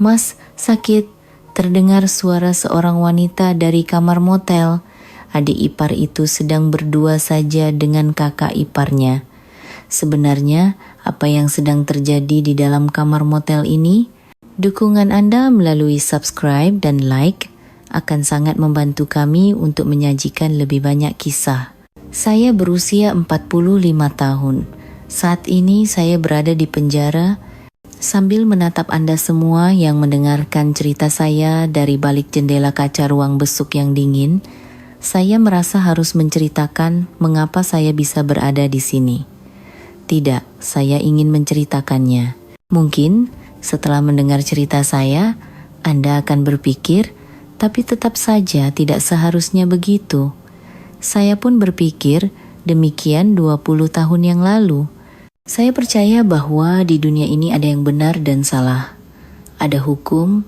"Mas, sakit," terdengar suara seorang wanita dari kamar motel. Adik ipar itu sedang berdua saja dengan kakak iparnya. Sebenarnya, apa yang sedang terjadi di dalam kamar motel ini? Dukungan Anda melalui subscribe dan like akan sangat membantu kami untuk menyajikan lebih banyak kisah. Saya berusia 45 tahun. Saat ini saya berada di penjara sambil menatap Anda semua yang mendengarkan cerita saya dari balik jendela kaca ruang besuk yang dingin. Saya merasa harus menceritakan mengapa saya bisa berada di sini. Tidak, saya ingin menceritakannya. Mungkin setelah mendengar cerita saya, Anda akan berpikir, tapi tetap saja tidak seharusnya begitu. Saya pun berpikir demikian 20 tahun yang lalu. Saya percaya bahwa di dunia ini ada yang benar dan salah. Ada hukum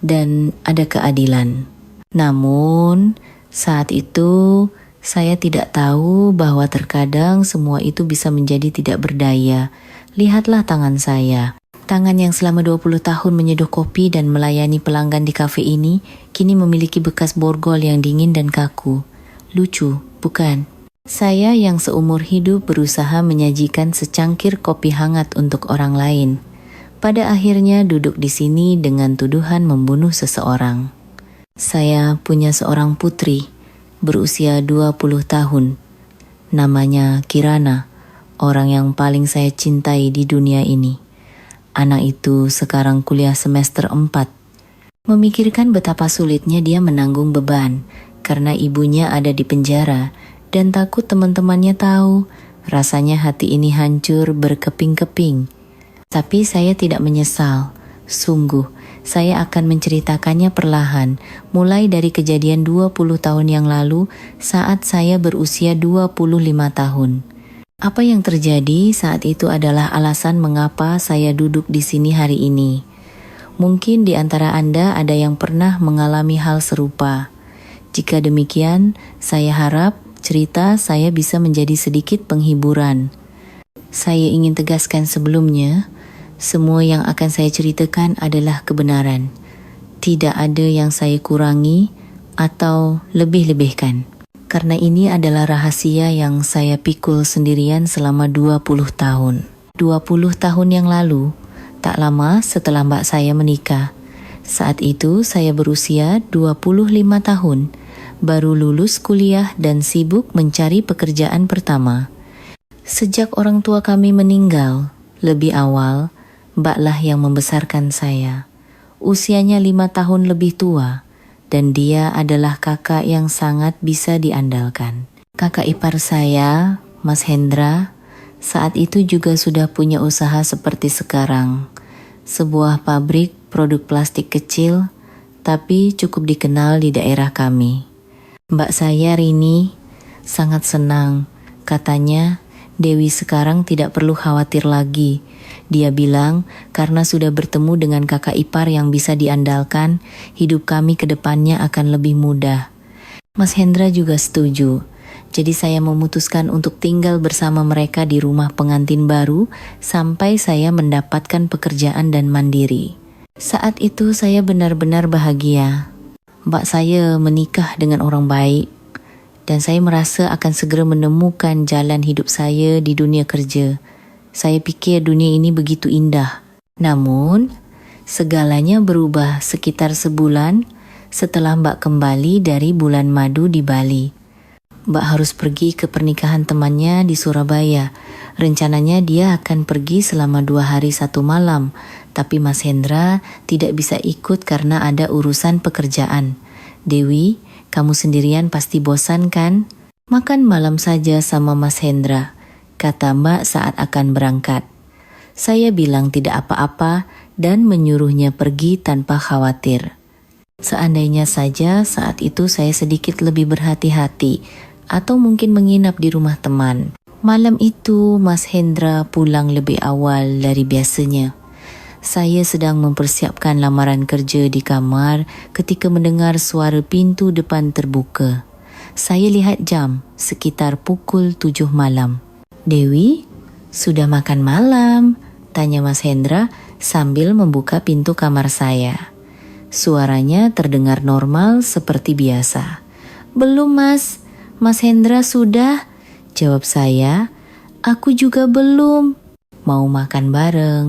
dan ada keadilan. Namun, saat itu saya tidak tahu bahwa terkadang semua itu bisa menjadi tidak berdaya. Lihatlah tangan saya. Tangan yang selama 20 tahun menyeduh kopi dan melayani pelanggan di kafe ini, kini memiliki bekas borgol yang dingin dan kaku. Lucu, bukan? Saya yang seumur hidup berusaha menyajikan secangkir kopi hangat untuk orang lain. Pada akhirnya duduk di sini dengan tuduhan membunuh seseorang. Saya punya seorang putri, berusia 20 tahun. Namanya Kirana, orang yang paling saya cintai di dunia ini. Anak itu sekarang kuliah semester 4. Memikirkan betapa sulitnya dia menanggung beban karena ibunya ada di penjara dan takut teman-temannya tahu. Rasanya hati ini hancur berkeping-keping. Tapi saya tidak menyesal. Sungguh, saya akan menceritakannya perlahan, mulai dari kejadian 20 tahun yang lalu saat saya berusia 25 tahun. Apa yang terjadi saat itu adalah alasan mengapa saya duduk di sini hari ini. Mungkin di antara Anda ada yang pernah mengalami hal serupa. Jika demikian, saya harap cerita saya bisa menjadi sedikit penghiburan. Saya ingin tegaskan sebelumnya, semua yang akan saya ceritakan adalah kebenaran. Tidak ada yang saya kurangi atau lebih-lebihkan. Karena ini adalah rahasia yang saya pikul sendirian selama 20 tahun. 20 tahun yang lalu, tak lama setelah mbak saya menikah. Saat itu saya berusia 25 tahun, baru lulus kuliah dan sibuk mencari pekerjaan pertama. Sejak orang tua kami meninggal, lebih awal, mbaklah yang membesarkan saya. Usianya 5 tahun lebih tua, dan dia adalah kakak yang sangat bisa diandalkan. Kakak ipar saya, Mas Hendra, saat itu juga sudah punya usaha seperti sekarang. Sebuah pabrik produk plastik kecil, tapi cukup dikenal di daerah kami. Mbak saya Rini sangat senang, katanya Dewi sekarang tidak perlu khawatir lagi. Dia bilang karena sudah bertemu dengan kakak ipar yang bisa diandalkan, hidup kami ke depannya akan lebih mudah. Mas Hendra juga setuju. Jadi saya memutuskan untuk tinggal bersama mereka di rumah pengantin baru sampai saya mendapatkan pekerjaan dan mandiri. Saat itu saya benar-benar bahagia. Mbak saya menikah dengan orang baik dan saya merasa akan segera menemukan jalan hidup saya di dunia kerja. Saya pikir dunia ini begitu indah. Namun, segalanya berubah sekitar sebulan setelah Mbak kembali dari bulan madu di Bali. Mbak harus pergi ke pernikahan temannya di Surabaya. Rencananya dia akan pergi selama 2 hari 1 malam. Tapi Mas Hendra tidak bisa ikut karena ada urusan pekerjaan. Dewi, kamu sendirian pasti bosan kan? Makan malam saja sama Mas Hendra, kata Mbak saat akan berangkat. Saya bilang tidak apa-apa dan menyuruhnya pergi tanpa khawatir. Seandainya saja saat itu saya sedikit lebih berhati-hati atau mungkin menginap di rumah teman. Malam itu Mas Hendra pulang lebih awal dari biasanya. Saya sedang mempersiapkan lamaran kerja di kamar ketika mendengar suara pintu depan terbuka. Saya lihat jam, sekitar pukul 7 malam. Dewi, sudah makan malam? Tanya Mas Hendra sambil membuka pintu kamar saya. Suaranya terdengar normal seperti biasa. "Belum Mas, Mas Hendra sudah?" jawab saya. "Aku juga belum. Mau makan bareng?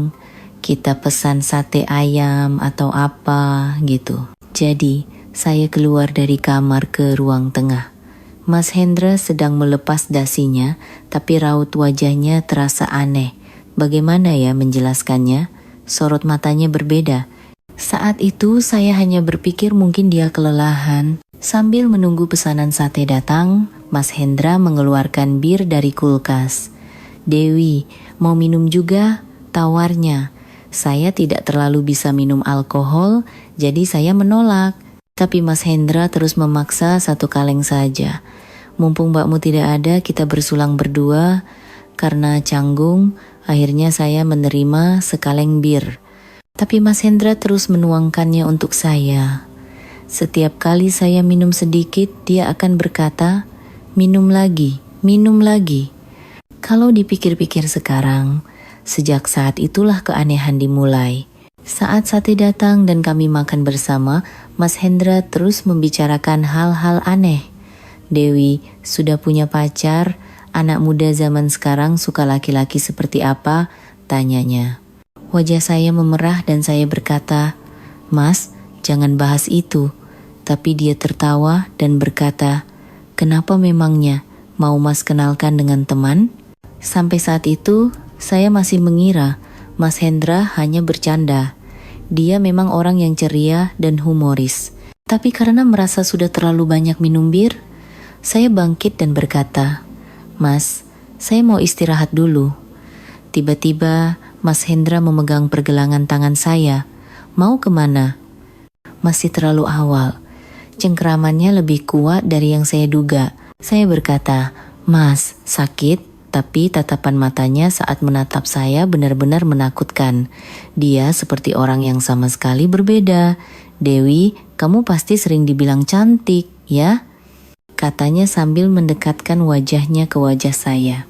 Kita pesan sate ayam atau apa gitu." Jadi, saya keluar dari kamar ke ruang tengah. Mas Hendra sedang melepas dasinya, tapi raut wajahnya terasa aneh. Bagaimana ya menjelaskannya? Sorot matanya berbeda. Saat itu saya hanya berpikir mungkin dia kelelahan. Sambil menunggu pesanan sate datang, Mas Hendra mengeluarkan bir dari kulkas. "Dewi, mau minum juga?" tawarnya. Saya tidak terlalu bisa minum alkohol, jadi saya menolak. Tapi Mas Hendra terus memaksa satu kaleng saja. Mumpung mbakmu tidak ada, kita bersulang berdua. Karena canggung, akhirnya saya menerima sekaleng bir. Tapi Mas Hendra terus menuangkannya untuk saya. Setiap kali saya minum sedikit, dia akan berkata, "Minum lagi, minum lagi." Kalau dipikir-pikir sekarang, sejak saat itulah keanehan dimulai. Saat sate datang dan kami makan bersama, Mas Hendra terus membicarakan hal-hal aneh. "Dewi, sudah punya pacar? Anak muda zaman sekarang suka laki-laki seperti apa?" tanyanya. Wajah saya memerah dan saya berkata, "Mas, jangan bahas itu." Tapi dia tertawa dan berkata, "Kenapa memangnya? Mau Mas kenalkan dengan teman?" Sampai saat itu, saya masih mengira Mas Hendra hanya bercanda. Dia memang orang yang ceria dan humoris. Tapi karena merasa sudah terlalu banyak minum bir, saya bangkit dan berkata, "Mas, saya mau istirahat dulu." Tiba-tiba Mas Hendra memegang pergelangan tangan saya. "Mau kemana?" Masih terlalu awal. Cengkeramannya lebih kuat dari yang saya duga. Saya berkata, "Mas, sakit?" Tapi tatapan matanya saat menatap saya benar-benar menakutkan. Dia seperti orang yang sama sekali berbeda. "Dewi, kamu pasti sering dibilang cantik, ya?" katanya sambil mendekatkan wajahnya ke wajah saya.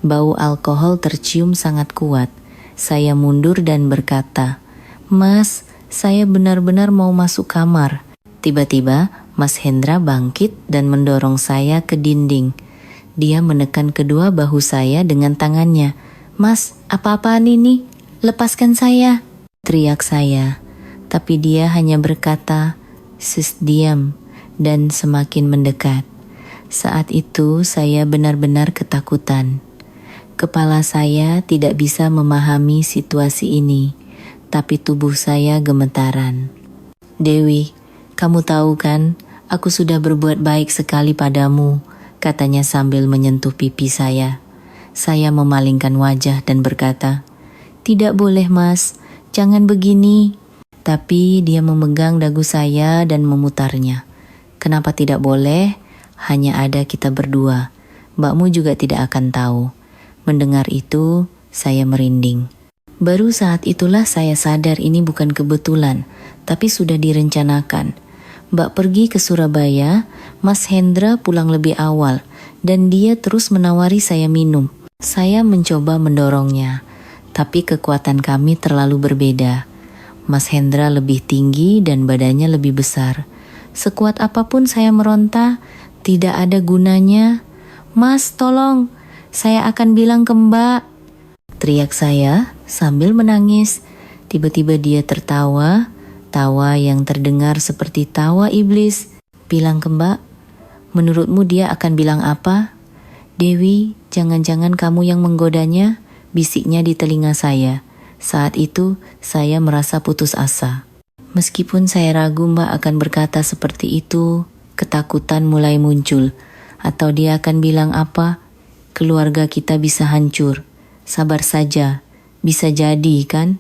Bau alkohol tercium sangat kuat. Saya mundur dan berkata, "Mas, saya benar-benar mau masuk kamar." Tiba-tiba, Mas Hendra bangkit dan mendorong saya ke dinding. Dia menekan kedua bahu saya dengan tangannya. "Mas, apa-apaan ini? Lepaskan saya!" teriak saya. Tapi dia hanya berkata, "Sis, diam," dan semakin mendekat. Saat itu saya benar-benar ketakutan. Kepala saya tidak bisa memahami situasi ini, tapi tubuh saya gemetaran. "Dewi, kamu tahu kan, aku sudah berbuat baik sekali padamu," katanya sambil menyentuh pipi saya. Saya memalingkan wajah dan berkata, "Tidak boleh Mas, jangan begini." Tapi dia memegang dagu saya dan memutarnya. "Kenapa tidak boleh? Hanya ada kita berdua. Mbakmu juga tidak akan tahu." Mendengar itu, saya merinding. Baru saat itulah saya sadar ini bukan kebetulan, tapi sudah direncanakan. Mbak pergi ke Surabaya, Mas Hendra pulang lebih awal, dan dia terus menawari saya minum. Saya mencoba mendorongnya, tapi kekuatan kami terlalu berbeda. Mas Hendra lebih tinggi dan badannya lebih besar. Sekuat apapun saya meronta, tidak ada gunanya. "Mas, tolong, saya akan bilang ke Mbak," teriak saya sambil menangis. Tiba-tiba dia tertawa, tawa yang terdengar seperti tawa iblis. "Bilang ke Mbak? Menurutmu dia akan bilang apa?" "Dewi, jangan-jangan kamu yang menggodanya?" bisiknya di telinga saya. Saat itu, saya merasa putus asa. Meskipun saya ragu Mbak akan berkata seperti itu, ketakutan mulai muncul. Atau dia akan bilang apa? "Keluarga kita bisa hancur. Sabar saja, bisa jadi kan?"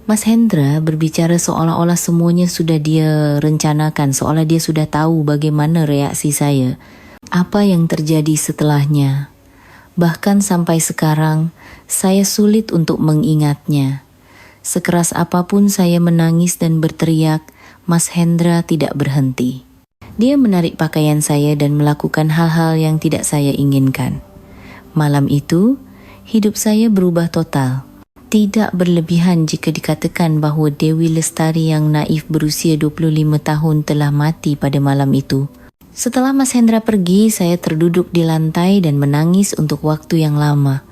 Mas Hendra berbicara seolah-olah semuanya sudah dia rencanakan, seolah dia sudah tahu bagaimana reaksi saya. Apa yang terjadi setelahnya? Bahkan sampai sekarang, saya sulit untuk mengingatnya. Sekeras apapun saya menangis dan berteriak, Mas Hendra tidak berhenti. Dia menarik pakaian saya dan melakukan hal-hal yang tidak saya inginkan. Malam itu, hidup saya berubah total. Tidak berlebihan jika dikatakan bahawa Dewi Lestari yang naif berusia 25 tahun telah mati pada malam itu. Setelah Mas Hendra pergi, saya terduduk di lantai dan menangis untuk waktu yang lama.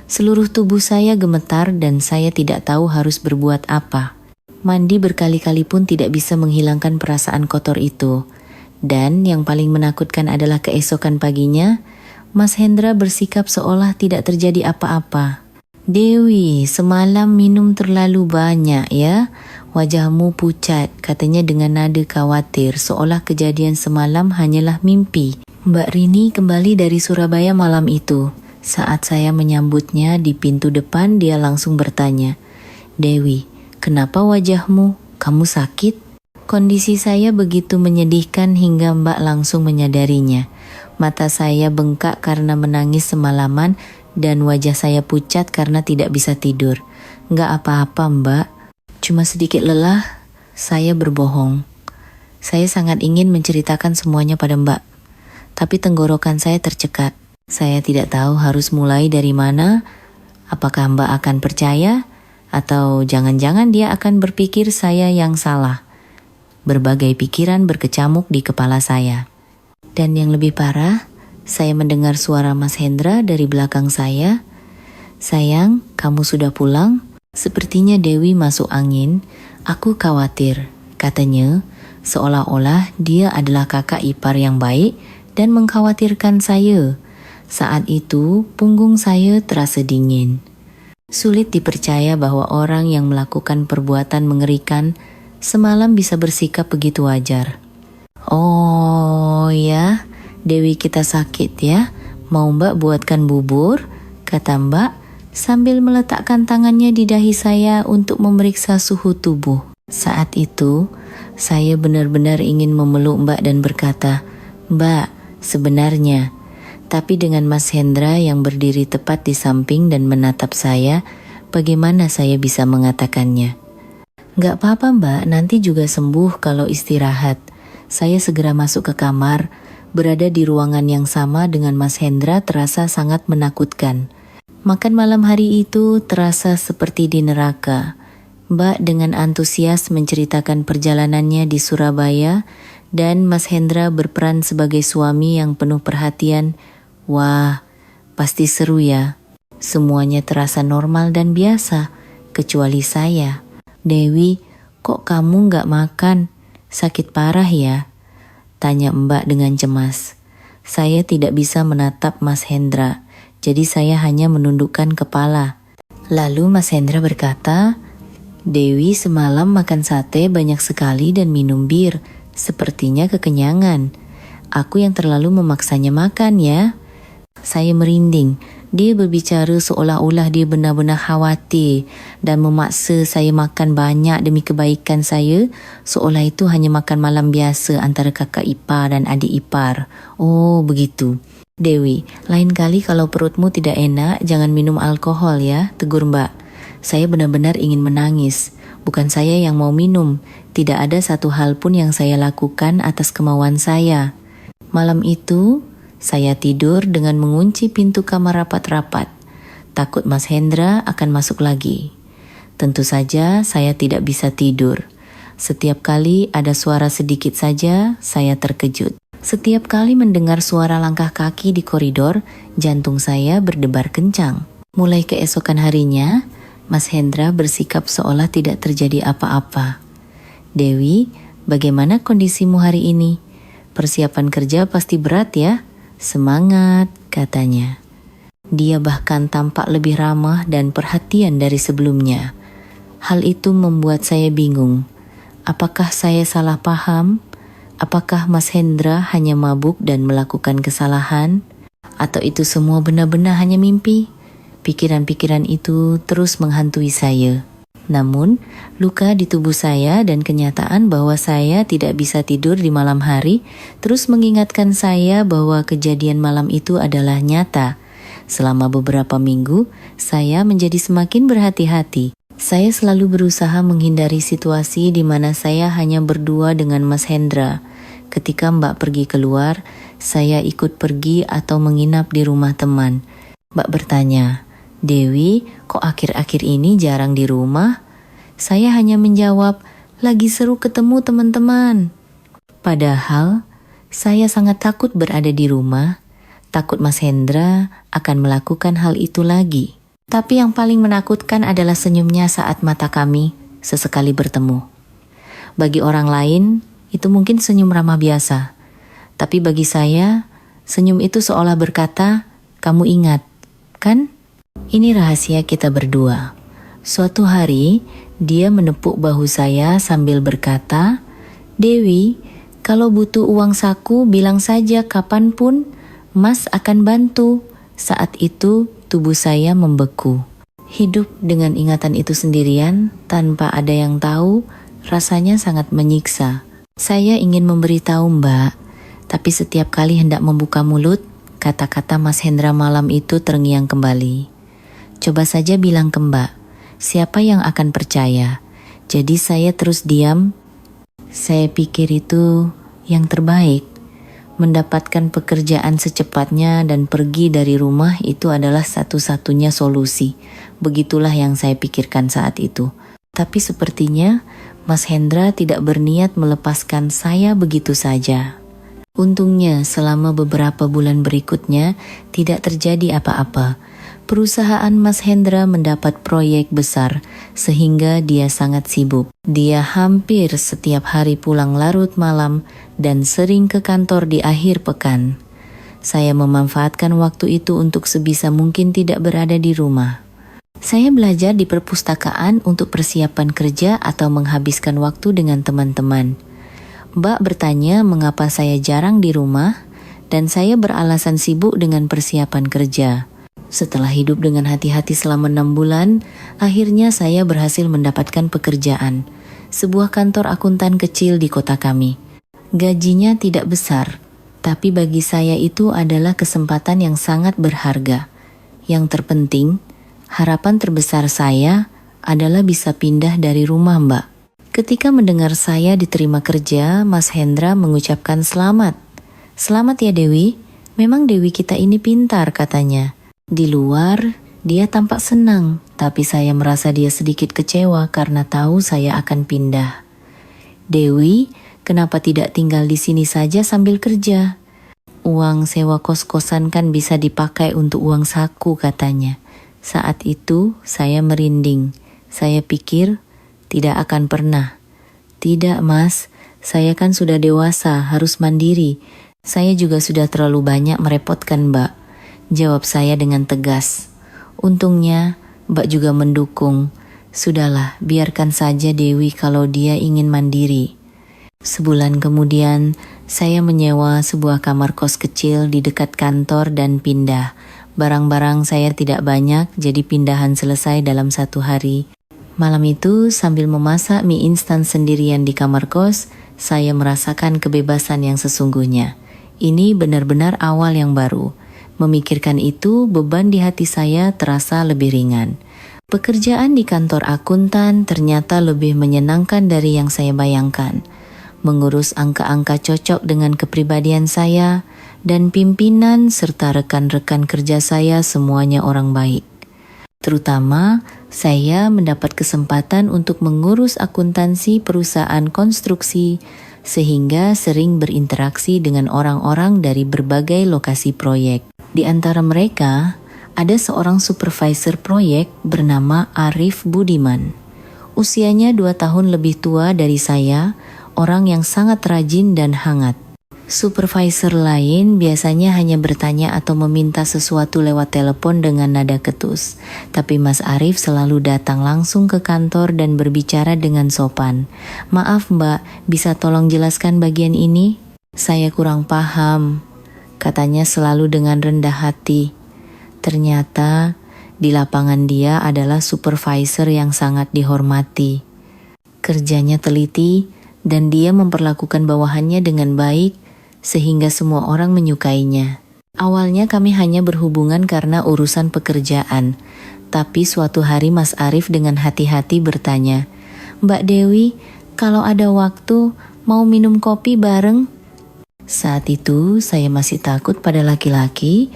Seluruh tubuh saya gemetar dan saya tidak tahu harus berbuat apa. Mandi berkali-kali pun tidak bisa menghilangkan perasaan kotor itu. Dan yang paling menakutkan adalah keesokan paginya, Mas Hendra bersikap seolah tidak terjadi apa-apa. "Dewi, semalam minum terlalu banyak ya. Wajahmu pucat," katanya dengan nada khawatir, seolah kejadian semalam hanyalah mimpi. Mbak Rini kembali dari Surabaya malam itu. Saat saya menyambutnya di pintu depan, dia langsung bertanya, "Dewi, kenapa wajahmu? Kamu sakit?" Kondisi saya begitu menyedihkan hingga Mbak langsung menyadarinya. Mata saya bengkak karena menangis semalaman dan wajah saya pucat karena tidak bisa tidur. "Nggak apa-apa, Mbak. Cuma sedikit lelah." Saya berbohong. Saya sangat ingin menceritakan semuanya pada Mbak. Tapi tenggorokan saya tercekat. Saya tidak tahu harus mulai dari mana. Apakah Mbak akan percaya? Atau jangan-jangan dia akan berpikir saya yang salah. Berbagai pikiran berkecamuk di kepala saya. Dan yang lebih parah, saya mendengar suara Mas Hendra dari belakang saya. "Sayang, kamu sudah pulang? Sepertinya Dewi masuk angin. Aku khawatir," katanya, seolah-olah dia adalah kakak ipar yang baik dan mengkhawatirkan saya. Saat itu, punggung saya terasa dingin. Sulit dipercaya bahwa orang yang melakukan perbuatan mengerikan semalam bisa bersikap begitu wajar. "Oh ya, Dewi kita sakit ya. Mau Mbak buatkan bubur?" kata Mbak sambil meletakkan tangannya di dahi saya untuk memeriksa suhu tubuh. Saat itu, saya benar-benar ingin memeluk Mbak dan berkata, "Mbak, sebenarnya." Tapi dengan Mas Hendra yang berdiri tepat di samping dan menatap saya, bagaimana saya bisa mengatakannya? "Nggak apa-apa Mbak, nanti juga sembuh kalau istirahat." Saya segera masuk ke kamar. Berada di ruangan yang sama dengan Mas Hendra terasa sangat menakutkan. Makan malam hari itu terasa seperti di neraka. Mbak dengan antusias menceritakan perjalanannya di Surabaya dan Mas Hendra berperan sebagai suami yang penuh perhatian. Wah, pasti seru ya. Semuanya terasa normal dan biasa, kecuali saya. "Dewi, kok kamu nggak makan? Sakit parah ya?" tanya Mbak dengan cemas. Saya tidak bisa menatap Mas Hendra, jadi saya hanya menundukkan kepala. Lalu Mas Hendra berkata, "Dewi semalam makan sate banyak sekali dan minum bir. Sepertinya kekenyangan. Aku yang terlalu memaksanya makan ya." Saya merinding. Dia berbicara seolah-olah dia benar-benar khawatir dan memaksa saya makan banyak demi kebaikan saya, seolah itu hanya makan malam biasa antara kakak ipar dan adik ipar. "Oh, begitu. Dewi, lain kali kalau perutmu tidak enak, jangan minum alkohol ya," tegur Mbak. Saya benar-benar ingin menangis. Bukan saya yang mau minum. Tidak ada satu hal pun yang saya lakukan atas kemauan saya. Malam itu, saya tidur dengan mengunci pintu kamar rapat-rapat. Takut Mas Hendra akan masuk lagi. Tentu saja saya tidak bisa tidur. Setiap kali ada suara sedikit saja, saya terkejut. Setiap kali mendengar suara langkah kaki di koridor, jantung saya berdebar kencang. Mulai keesokan harinya, Mas Hendra bersikap seolah tidak terjadi apa-apa. "Dewi, bagaimana kondisimu hari ini? Persiapan kerja pasti berat ya? Semangat," katanya. Dia bahkan tampak lebih ramah dan perhatian dari sebelumnya. Hal itu membuat saya bingung. Apakah saya salah paham? Apakah Mas Hendra hanya mabuk dan melakukan kesalahan? Atau itu semua benar-benar hanya mimpi? Pikiran-pikiran itu terus menghantui saya. Namun, luka di tubuh saya dan kenyataan bahwa saya tidak bisa tidur di malam hari terus mengingatkan saya bahwa kejadian malam itu adalah nyata. Selama beberapa minggu, saya menjadi semakin berhati-hati. Saya selalu berusaha menghindari situasi di mana saya hanya berdua dengan Mas Hendra. Ketika Mbak pergi keluar, saya ikut pergi atau menginap di rumah teman. Mbak bertanya, "Dewi, kok akhir-akhir ini jarang di rumah?" Saya hanya menjawab, "Lagi seru ketemu teman-teman." Padahal saya sangat takut berada di rumah, takut Mas Hendra akan melakukan hal itu lagi. Tapi yang paling menakutkan adalah senyumnya saat mata kami sesekali bertemu. Bagi orang lain, itu mungkin senyum ramah biasa. Tapi bagi saya, senyum itu seolah berkata, "Kamu ingat, kan?" Ini rahasia kita berdua. Suatu hari, dia menepuk bahu saya sambil berkata, "Dewi, kalau butuh uang saku, bilang saja kapanpun, Mas akan bantu." Saat itu, tubuh saya membeku. Hidup dengan ingatan itu sendirian, tanpa ada yang tahu, rasanya sangat menyiksa. Saya ingin memberitahu Mbak, tapi setiap kali hendak membuka mulut, kata-kata Mas Hendra malam itu terngiang kembali. "Coba saja bilang ke Mbak, siapa yang akan percaya?" Jadi saya terus diam. Saya pikir itu yang terbaik. Mendapatkan pekerjaan secepatnya dan pergi dari rumah itu adalah satu-satunya solusi. Begitulah yang saya pikirkan saat itu. Tapi sepertinya Mas Hendra tidak berniat melepaskan saya begitu saja. Untungnya selama beberapa bulan berikutnya tidak terjadi apa-apa. Perusahaan Mas Hendra mendapat proyek besar sehingga dia sangat sibuk. Dia hampir setiap hari pulang larut malam dan sering ke kantor di akhir pekan. Saya memanfaatkan waktu itu untuk sebisa mungkin tidak berada di rumah. Saya belajar di perpustakaan untuk persiapan kerja atau menghabiskan waktu dengan teman-teman. Mbak bertanya mengapa saya jarang di rumah, dan saya beralasan sibuk dengan persiapan kerja. Setelah hidup dengan hati-hati selama 6 bulan, akhirnya saya berhasil mendapatkan pekerjaan. Sebuah kantor akuntan kecil di kota kami. Gajinya tidak besar, tapi bagi saya itu adalah kesempatan yang sangat berharga. Yang terpenting, harapan terbesar saya adalah bisa pindah dari rumah Mbak. Ketika mendengar saya diterima kerja, Mas Hendra mengucapkan selamat. "Selamat ya Dewi, memang Dewi kita ini pintar," katanya. Di luar, dia tampak senang, tapi saya merasa dia sedikit kecewa karena tahu saya akan pindah. "Dewi, kenapa tidak tinggal di sini saja sambil kerja? Uang sewa kos-kosan kan bisa dipakai untuk uang saku," katanya. Saat itu, saya merinding. Saya pikir, tidak akan pernah. "Tidak Mas, saya kan sudah dewasa, harus mandiri. Saya juga sudah terlalu banyak merepotkan Mbak," jawab saya dengan tegas. Untungnya, Mbak juga mendukung. "Sudahlah, biarkan saja Dewi kalau dia ingin mandiri." Sebulan kemudian, saya menyewa sebuah kamar kos kecil di dekat kantor dan pindah. Barang-barang saya tidak banyak, jadi pindahan selesai dalam 1 hari. Malam itu, sambil memasak mie instan sendirian di kamar kos, saya merasakan kebebasan yang sesungguhnya. Ini benar-benar awal yang baru. Memikirkan itu, beban di hati saya terasa lebih ringan. Pekerjaan di kantor akuntan ternyata lebih menyenangkan dari yang saya bayangkan. Mengurus angka-angka cocok dengan kepribadian saya, dan pimpinan serta rekan-rekan kerja saya semuanya orang baik. Terutama, saya mendapat kesempatan untuk mengurus akuntansi perusahaan konstruksi, sehingga sering berinteraksi dengan orang-orang dari berbagai lokasi proyek. Di antara mereka, ada seorang supervisor proyek bernama Arif Budiman. Usianya 2 tahun lebih tua dari saya, orang yang sangat rajin dan hangat. Supervisor lain biasanya hanya bertanya atau meminta sesuatu lewat telepon dengan nada ketus. Tapi Mas Arif selalu datang langsung ke kantor dan berbicara dengan sopan. "Maaf Mbak, bisa tolong jelaskan bagian ini? Saya kurang paham," katanya selalu dengan rendah hati. Ternyata di lapangan dia adalah supervisor yang sangat dihormati. Kerjanya teliti dan dia memperlakukan bawahannya dengan baik sehingga semua orang menyukainya. Awalnya kami hanya berhubungan karena urusan pekerjaan, tapi suatu hari Mas Arif dengan hati-hati bertanya, "Mbak Dewi, kalau ada waktu mau minum kopi bareng?" Saat itu saya masih takut pada laki-laki,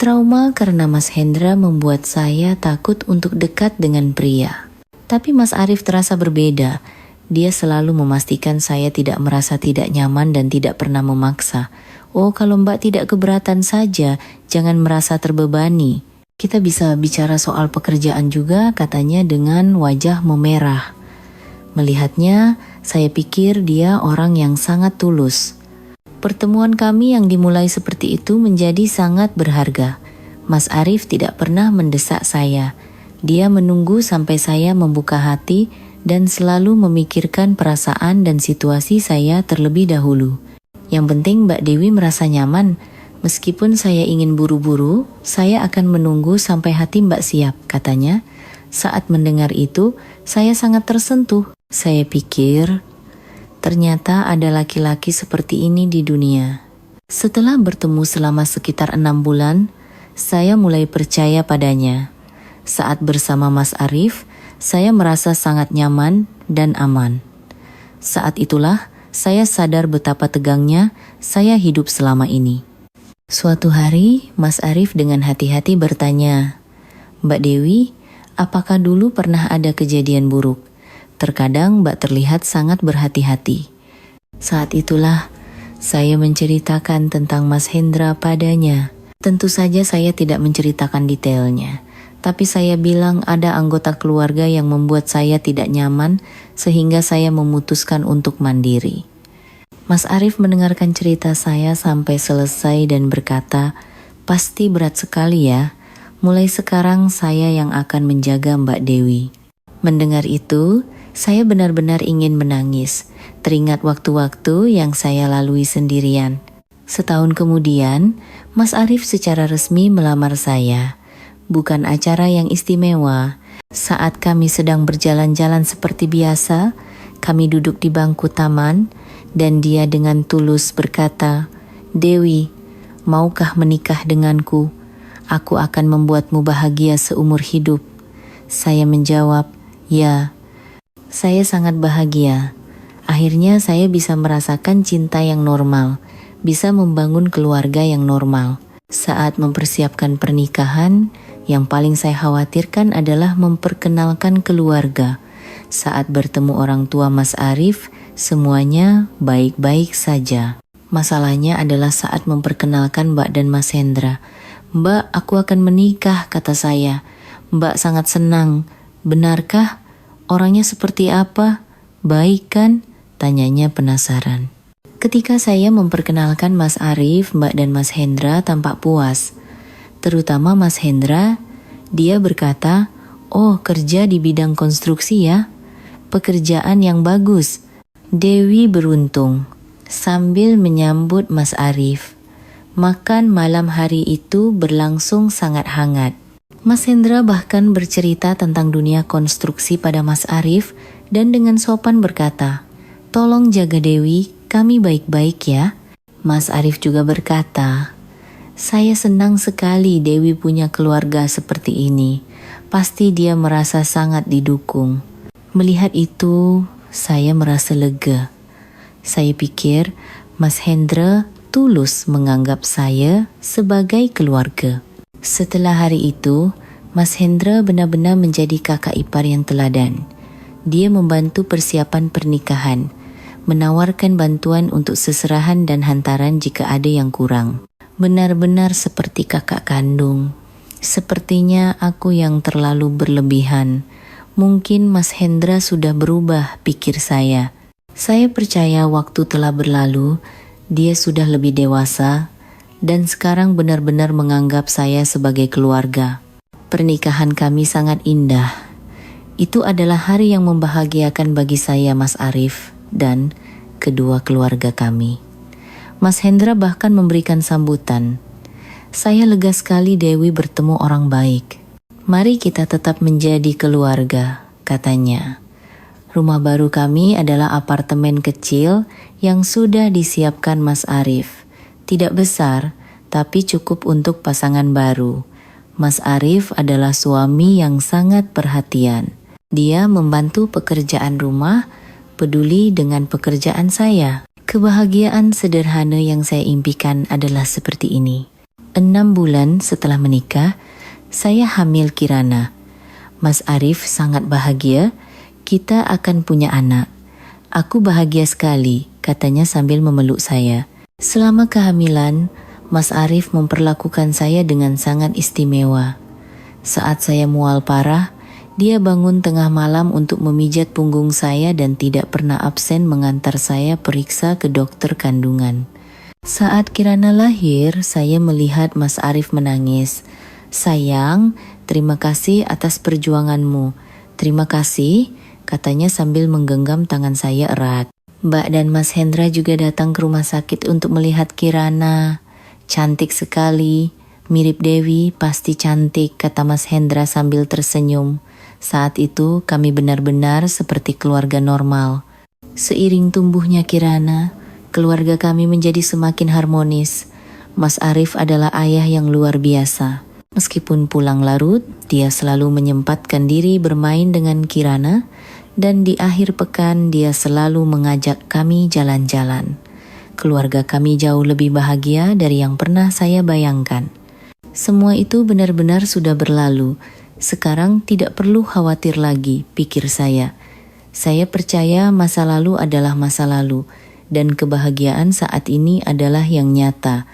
Trauma karena Mas Hendra membuat saya takut untuk dekat dengan pria. Tapi Mas Arif terasa berbeda. Dia selalu memastikan saya tidak merasa tidak nyaman dan tidak pernah memaksa. Oh, kalau Mbak tidak keberatan saja, jangan merasa terbebani. Kita bisa bicara soal pekerjaan juga, katanya dengan wajah memerah. Melihatnya, saya pikir dia orang yang sangat tulus. Pertemuan kami yang dimulai seperti itu menjadi sangat berharga. Mas Arif tidak pernah mendesak saya. Dia menunggu sampai saya membuka hati dan selalu memikirkan perasaan dan situasi saya terlebih dahulu. Yang penting Mbak Dewi merasa nyaman. Meskipun saya ingin buru-buru, saya akan menunggu sampai hati Mbak siap, katanya. Saat mendengar itu, saya sangat tersentuh. Saya pikir, ternyata ada laki-laki seperti ini di dunia. Setelah bertemu selama sekitar 6 bulan, saya mulai percaya padanya. Saat bersama Mas Arif, saya merasa sangat nyaman dan aman. Saat itulah saya sadar betapa tegangnya saya hidup selama ini. Suatu hari, Mas Arif dengan hati-hati bertanya, "Mbak Dewi, apakah dulu pernah ada kejadian buruk? Terkadang Mbak terlihat sangat berhati-hati." Saat itulah saya menceritakan tentang Mas Hendra padanya. Tentu saja saya tidak menceritakan detailnya. Tapi saya bilang ada anggota keluarga yang membuat saya tidak nyaman sehingga saya memutuskan untuk mandiri. Mas Arif mendengarkan cerita saya sampai selesai dan berkata, "Pasti berat sekali ya. Mulai sekarang saya yang akan menjaga Mbak Dewi." Mendengar itu, saya benar-benar ingin menangis. Teringat waktu-waktu yang saya lalui sendirian. Setahun kemudian, Mas Arif secara resmi melamar saya. Bukan acara yang istimewa. Saat kami sedang berjalan-jalan seperti biasa, kami duduk di bangku taman, dan dia dengan tulus berkata, "Dewi, maukah menikah denganku? Aku akan membuatmu bahagia seumur hidup." Saya menjawab, "Ya." Saya sangat bahagia. Akhirnya saya bisa merasakan cinta yang normal, bisa membangun keluarga yang normal. Saat mempersiapkan pernikahan, yang paling saya khawatirkan adalah memperkenalkan keluarga. Saat bertemu orang tua Mas Arif, semuanya baik-baik saja. Masalahnya adalah saat memperkenalkan Mbak dan Mas Hendra. "Mbak, aku akan menikah," kata saya. Mbak sangat senang. "Benarkah? Orangnya seperti apa? Baik kan?" tanyanya penasaran. Ketika saya memperkenalkan Mas Arif, Mbak dan Mas Hendra tampak puas. Terutama Mas Hendra, dia berkata, "Oh, kerja di bidang konstruksi ya? Pekerjaan yang bagus." Dewi beruntung. Sambil menyambut Mas Arif, makan malam hari itu berlangsung sangat hangat. Mas Hendra bahkan bercerita tentang dunia konstruksi pada Mas Arif dan dengan sopan berkata, "Tolong jaga Dewi, kami baik-baik ya." Mas Arif juga berkata, "Saya senang sekali Dewi punya keluarga seperti ini. Pasti dia merasa sangat didukung." Melihat itu, saya merasa lega. Saya pikir Mas Hendra tulus menganggap saya sebagai keluarga. Setelah hari itu, Mas Hendra benar-benar menjadi kakak ipar yang teladan. Dia membantu persiapan pernikahan, menawarkan bantuan untuk seserahan dan hantaran jika ada yang kurang. Benar-benar seperti kakak kandung. Sepertinya aku yang terlalu berlebihan. Mungkin Mas Hendra sudah berubah, pikir saya. Saya percaya waktu telah berlalu, dia sudah lebih dewasa, dan sekarang benar-benar menganggap saya sebagai keluarga. Pernikahan kami sangat indah. Itu adalah hari yang membahagiakan bagi saya, Mas Arif, dan kedua keluarga kami. Mas Hendra bahkan memberikan sambutan. "Saya lega sekali Dewi bertemu orang baik. Mari kita tetap menjadi keluarga," katanya. Rumah baru kami adalah apartemen kecil yang sudah disiapkan Mas Arif. Tidak besar, tapi cukup untuk pasangan baru. Mas Arif adalah suami yang sangat perhatian. Dia membantu pekerjaan rumah, peduli dengan pekerjaan saya. Kebahagiaan sederhana yang saya impikan adalah seperti ini. 6 bulan setelah menikah, saya hamil Kirana. Mas Arif sangat bahagia, kita akan punya anak. Aku bahagia sekali, katanya sambil memeluk saya. Selama kehamilan, Mas Arif memperlakukan saya dengan sangat istimewa. Saat saya mual parah, dia bangun tengah malam untuk memijat punggung saya dan tidak pernah absen mengantar saya periksa ke dokter kandungan. Saat Kirana lahir, saya melihat Mas Arif menangis. Sayang, terima kasih atas perjuanganmu. Terima kasih, katanya sambil menggenggam tangan saya erat. Mbak dan Mas Hendra juga datang ke rumah sakit untuk melihat Kirana. Cantik sekali, mirip Dewi, pasti cantik, kata Mas Hendra sambil tersenyum. Saat itu kami benar-benar seperti keluarga normal. Seiring tumbuhnya Kirana, keluarga kami menjadi semakin harmonis. Mas Arif adalah ayah yang luar biasa. Meskipun pulang larut, dia selalu menyempatkan diri bermain dengan Kirana, dan di akhir pekan dia selalu mengajak kami jalan-jalan. Keluarga kami jauh lebih bahagia dari yang pernah saya bayangkan. Semua itu benar-benar sudah berlalu. Sekarang tidak perlu khawatir lagi, pikir saya. Saya percaya masa lalu adalah masa lalu, dan kebahagiaan saat ini adalah yang nyata.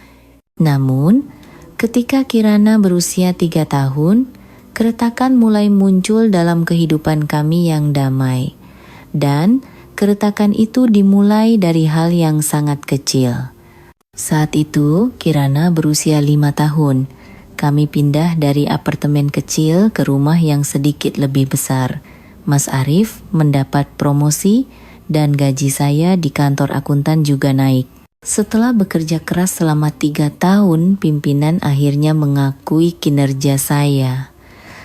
Namun, ketika Kirana berusia 3 tahun, keretakan mulai muncul dalam kehidupan kami yang damai. Dan keretakan itu dimulai dari hal yang sangat kecil. Saat itu, Kirana berusia 5 tahun. Kami pindah dari apartemen kecil ke rumah yang sedikit lebih besar. Mas Arif mendapat promosi dan gaji saya di kantor akuntan juga naik. Setelah bekerja keras selama 3 tahun, pimpinan akhirnya mengakui kinerja saya.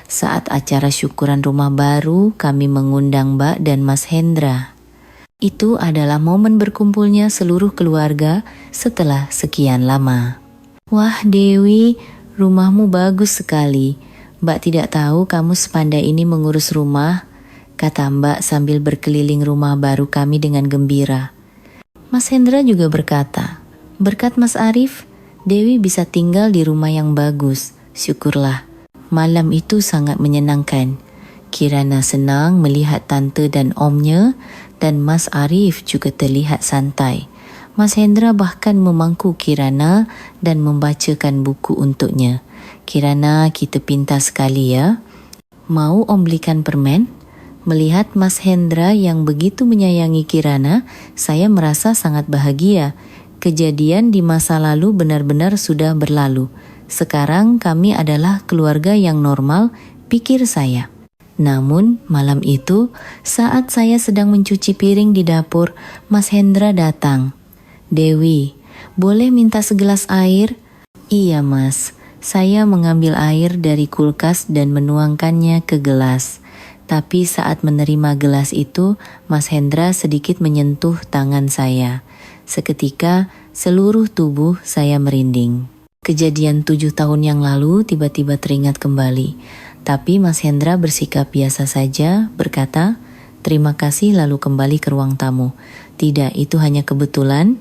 Saat acara syukuran rumah baru, kami mengundang Mbak dan Mas Hendra. Itu adalah momen berkumpulnya seluruh keluarga setelah sekian lama. Wah Dewi, rumahmu bagus sekali. Mbak tidak tahu kamu sepandai ini mengurus rumah, kata Mbak sambil berkeliling rumah baru kami dengan gembira. Mas Hendra juga berkata, berkat Mas Arif, Dewi bisa tinggal di rumah yang bagus. Syukurlah. Malam itu sangat menyenangkan. Kirana senang melihat tante dan omnya, dan Mas Arif juga terlihat santai. Mas Hendra bahkan memangku Kirana dan membacakan buku untuknya. Kirana, kita pintar sekali ya. Mau om belikan permen? Melihat Mas Hendra yang begitu menyayangi Kirana, saya merasa sangat bahagia. Kejadian di masa lalu benar-benar sudah berlalu. Sekarang kami adalah keluarga yang normal, pikir saya. Namun malam itu, saat saya sedang mencuci piring di dapur, Mas Hendra datang. Dewi, boleh minta segelas air? Iya Mas, saya mengambil air dari kulkas dan menuangkannya ke gelas. Tapi saat menerima gelas itu, Mas Hendra sedikit menyentuh tangan saya. Seketika, seluruh tubuh saya merinding. Kejadian 7 tahun yang lalu tiba-tiba teringat kembali. Tapi Mas Hendra bersikap biasa saja, berkata, terima kasih lalu kembali ke ruang tamu. Tidak, itu hanya kebetulan.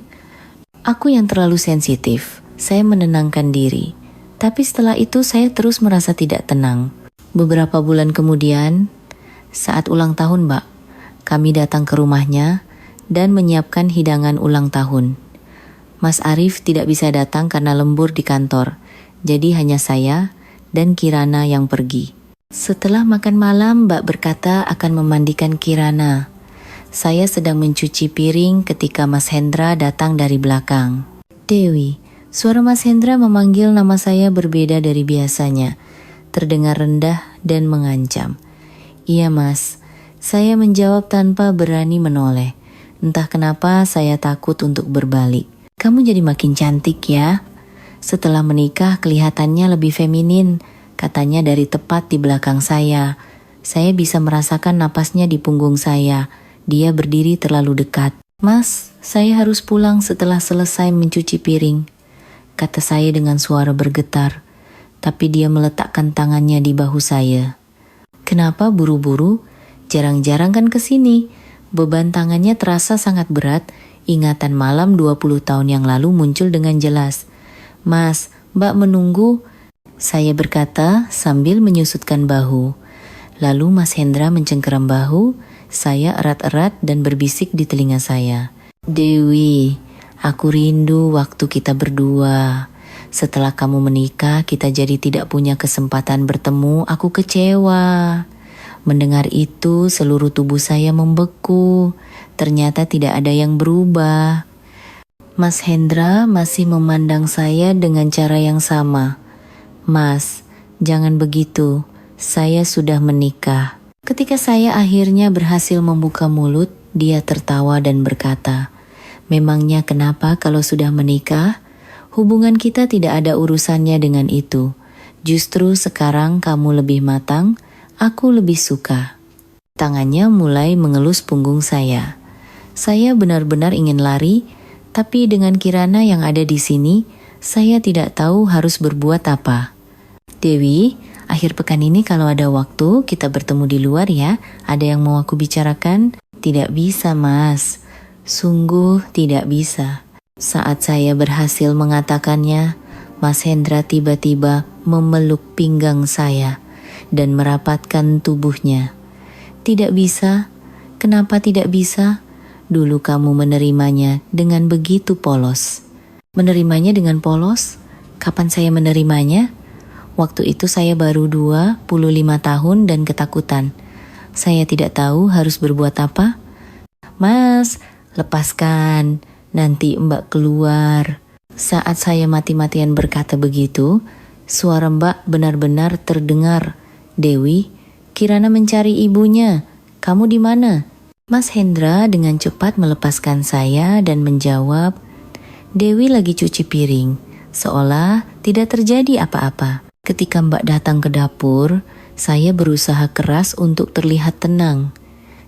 Aku yang terlalu sensitif. Saya menenangkan diri. Tapi setelah itu saya terus merasa tidak tenang. Beberapa bulan kemudian, saat ulang tahun Mbak, kami datang ke rumahnya dan menyiapkan hidangan ulang tahun. Mas Arif tidak bisa datang karena lembur di kantor, jadi hanya saya dan Kirana yang pergi. Setelah makan malam, Mbak berkata akan memandikan Kirana. Saya sedang mencuci piring ketika Mas Hendra datang dari belakang. Dewi, suara Mas Hendra memanggil nama saya berbeda dari biasanya, terdengar rendah dan mengancam. Iya Mas, saya menjawab tanpa berani menoleh. Entah kenapa saya takut untuk berbalik. Kamu jadi makin cantik ya. Setelah menikah kelihatannya lebih feminin, katanya dari tepat di belakang saya. Saya bisa merasakan napasnya di punggung saya. Dia berdiri terlalu dekat. Mas, saya harus pulang setelah selesai mencuci piring, kata saya dengan suara bergetar. Tapi dia meletakkan tangannya di bahu saya. Kenapa buru-buru? Jarang-jarang kan kesini. Beban tangannya terasa sangat berat. Ingatan malam 20 tahun yang lalu muncul dengan jelas. Mas, Mbak menunggu, saya berkata sambil menyusutkan bahu. Lalu Mas Hendra mencengkeram bahu, saya erat-erat dan berbisik di telinga saya. Dewi, aku rindu waktu kita berdua. Setelah kamu menikah, kita jadi tidak punya kesempatan bertemu, aku kecewa. Mendengar itu, seluruh tubuh saya membeku. Ternyata tidak ada yang berubah. Mas Hendra masih memandang saya dengan cara yang sama. Mas, jangan begitu. Saya sudah menikah. Ketika saya akhirnya berhasil membuka mulut, dia tertawa dan berkata, memangnya kenapa kalau sudah menikah? Hubungan kita tidak ada urusannya dengan itu. Justru sekarang kamu lebih matang, aku lebih suka. Tangannya mulai mengelus punggung saya. Saya benar-benar ingin lari, tapi dengan Kirana yang ada di sini, saya tidak tahu harus berbuat apa. Dewi, akhir pekan ini kalau ada waktu kita bertemu di luar ya. Ada yang mau aku bicarakan? Tidak bisa, Mas. Sungguh tidak bisa. Saat saya berhasil mengatakannya, Mas Hendra tiba-tiba memeluk pinggang saya dan merapatkan tubuhnya. Tidak bisa? Kenapa tidak bisa? Dulu kamu menerimanya dengan begitu polos. Menerimanya dengan polos? Kapan saya menerimanya? Waktu itu saya baru 25 tahun dan ketakutan. Saya tidak tahu harus berbuat apa. Mas, lepaskan, nanti Mbak keluar. Saat saya mati-matian berkata begitu, suara Mbak benar-benar terdengar. Dewi, Kirana mencari ibunya. Kamu di mana? Mas Hendra dengan cepat melepaskan saya dan menjawab, Dewi lagi cuci piring, seolah tidak terjadi apa-apa. Ketika Mbak datang ke dapur, saya berusaha keras untuk terlihat tenang.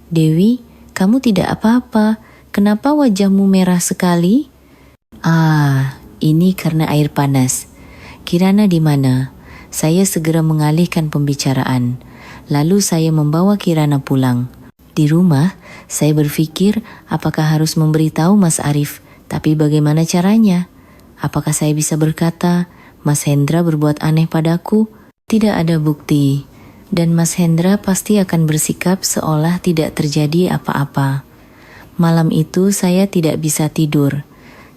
Dewi, kamu tidak apa-apa. Kenapa wajahmu merah sekali? Ah, ini karena air panas. Kirana di mana? Saya segera mengalihkan pembicaraan. Lalu saya membawa Kirana pulang. Di rumah, saya berpikir apakah harus memberitahu Mas Arif, tapi bagaimana caranya? Apakah saya bisa berkata, Mas Hendra berbuat aneh padaku? Tidak ada bukti, dan Mas Hendra pasti akan bersikap seolah tidak terjadi apa-apa. Malam itu saya tidak bisa tidur.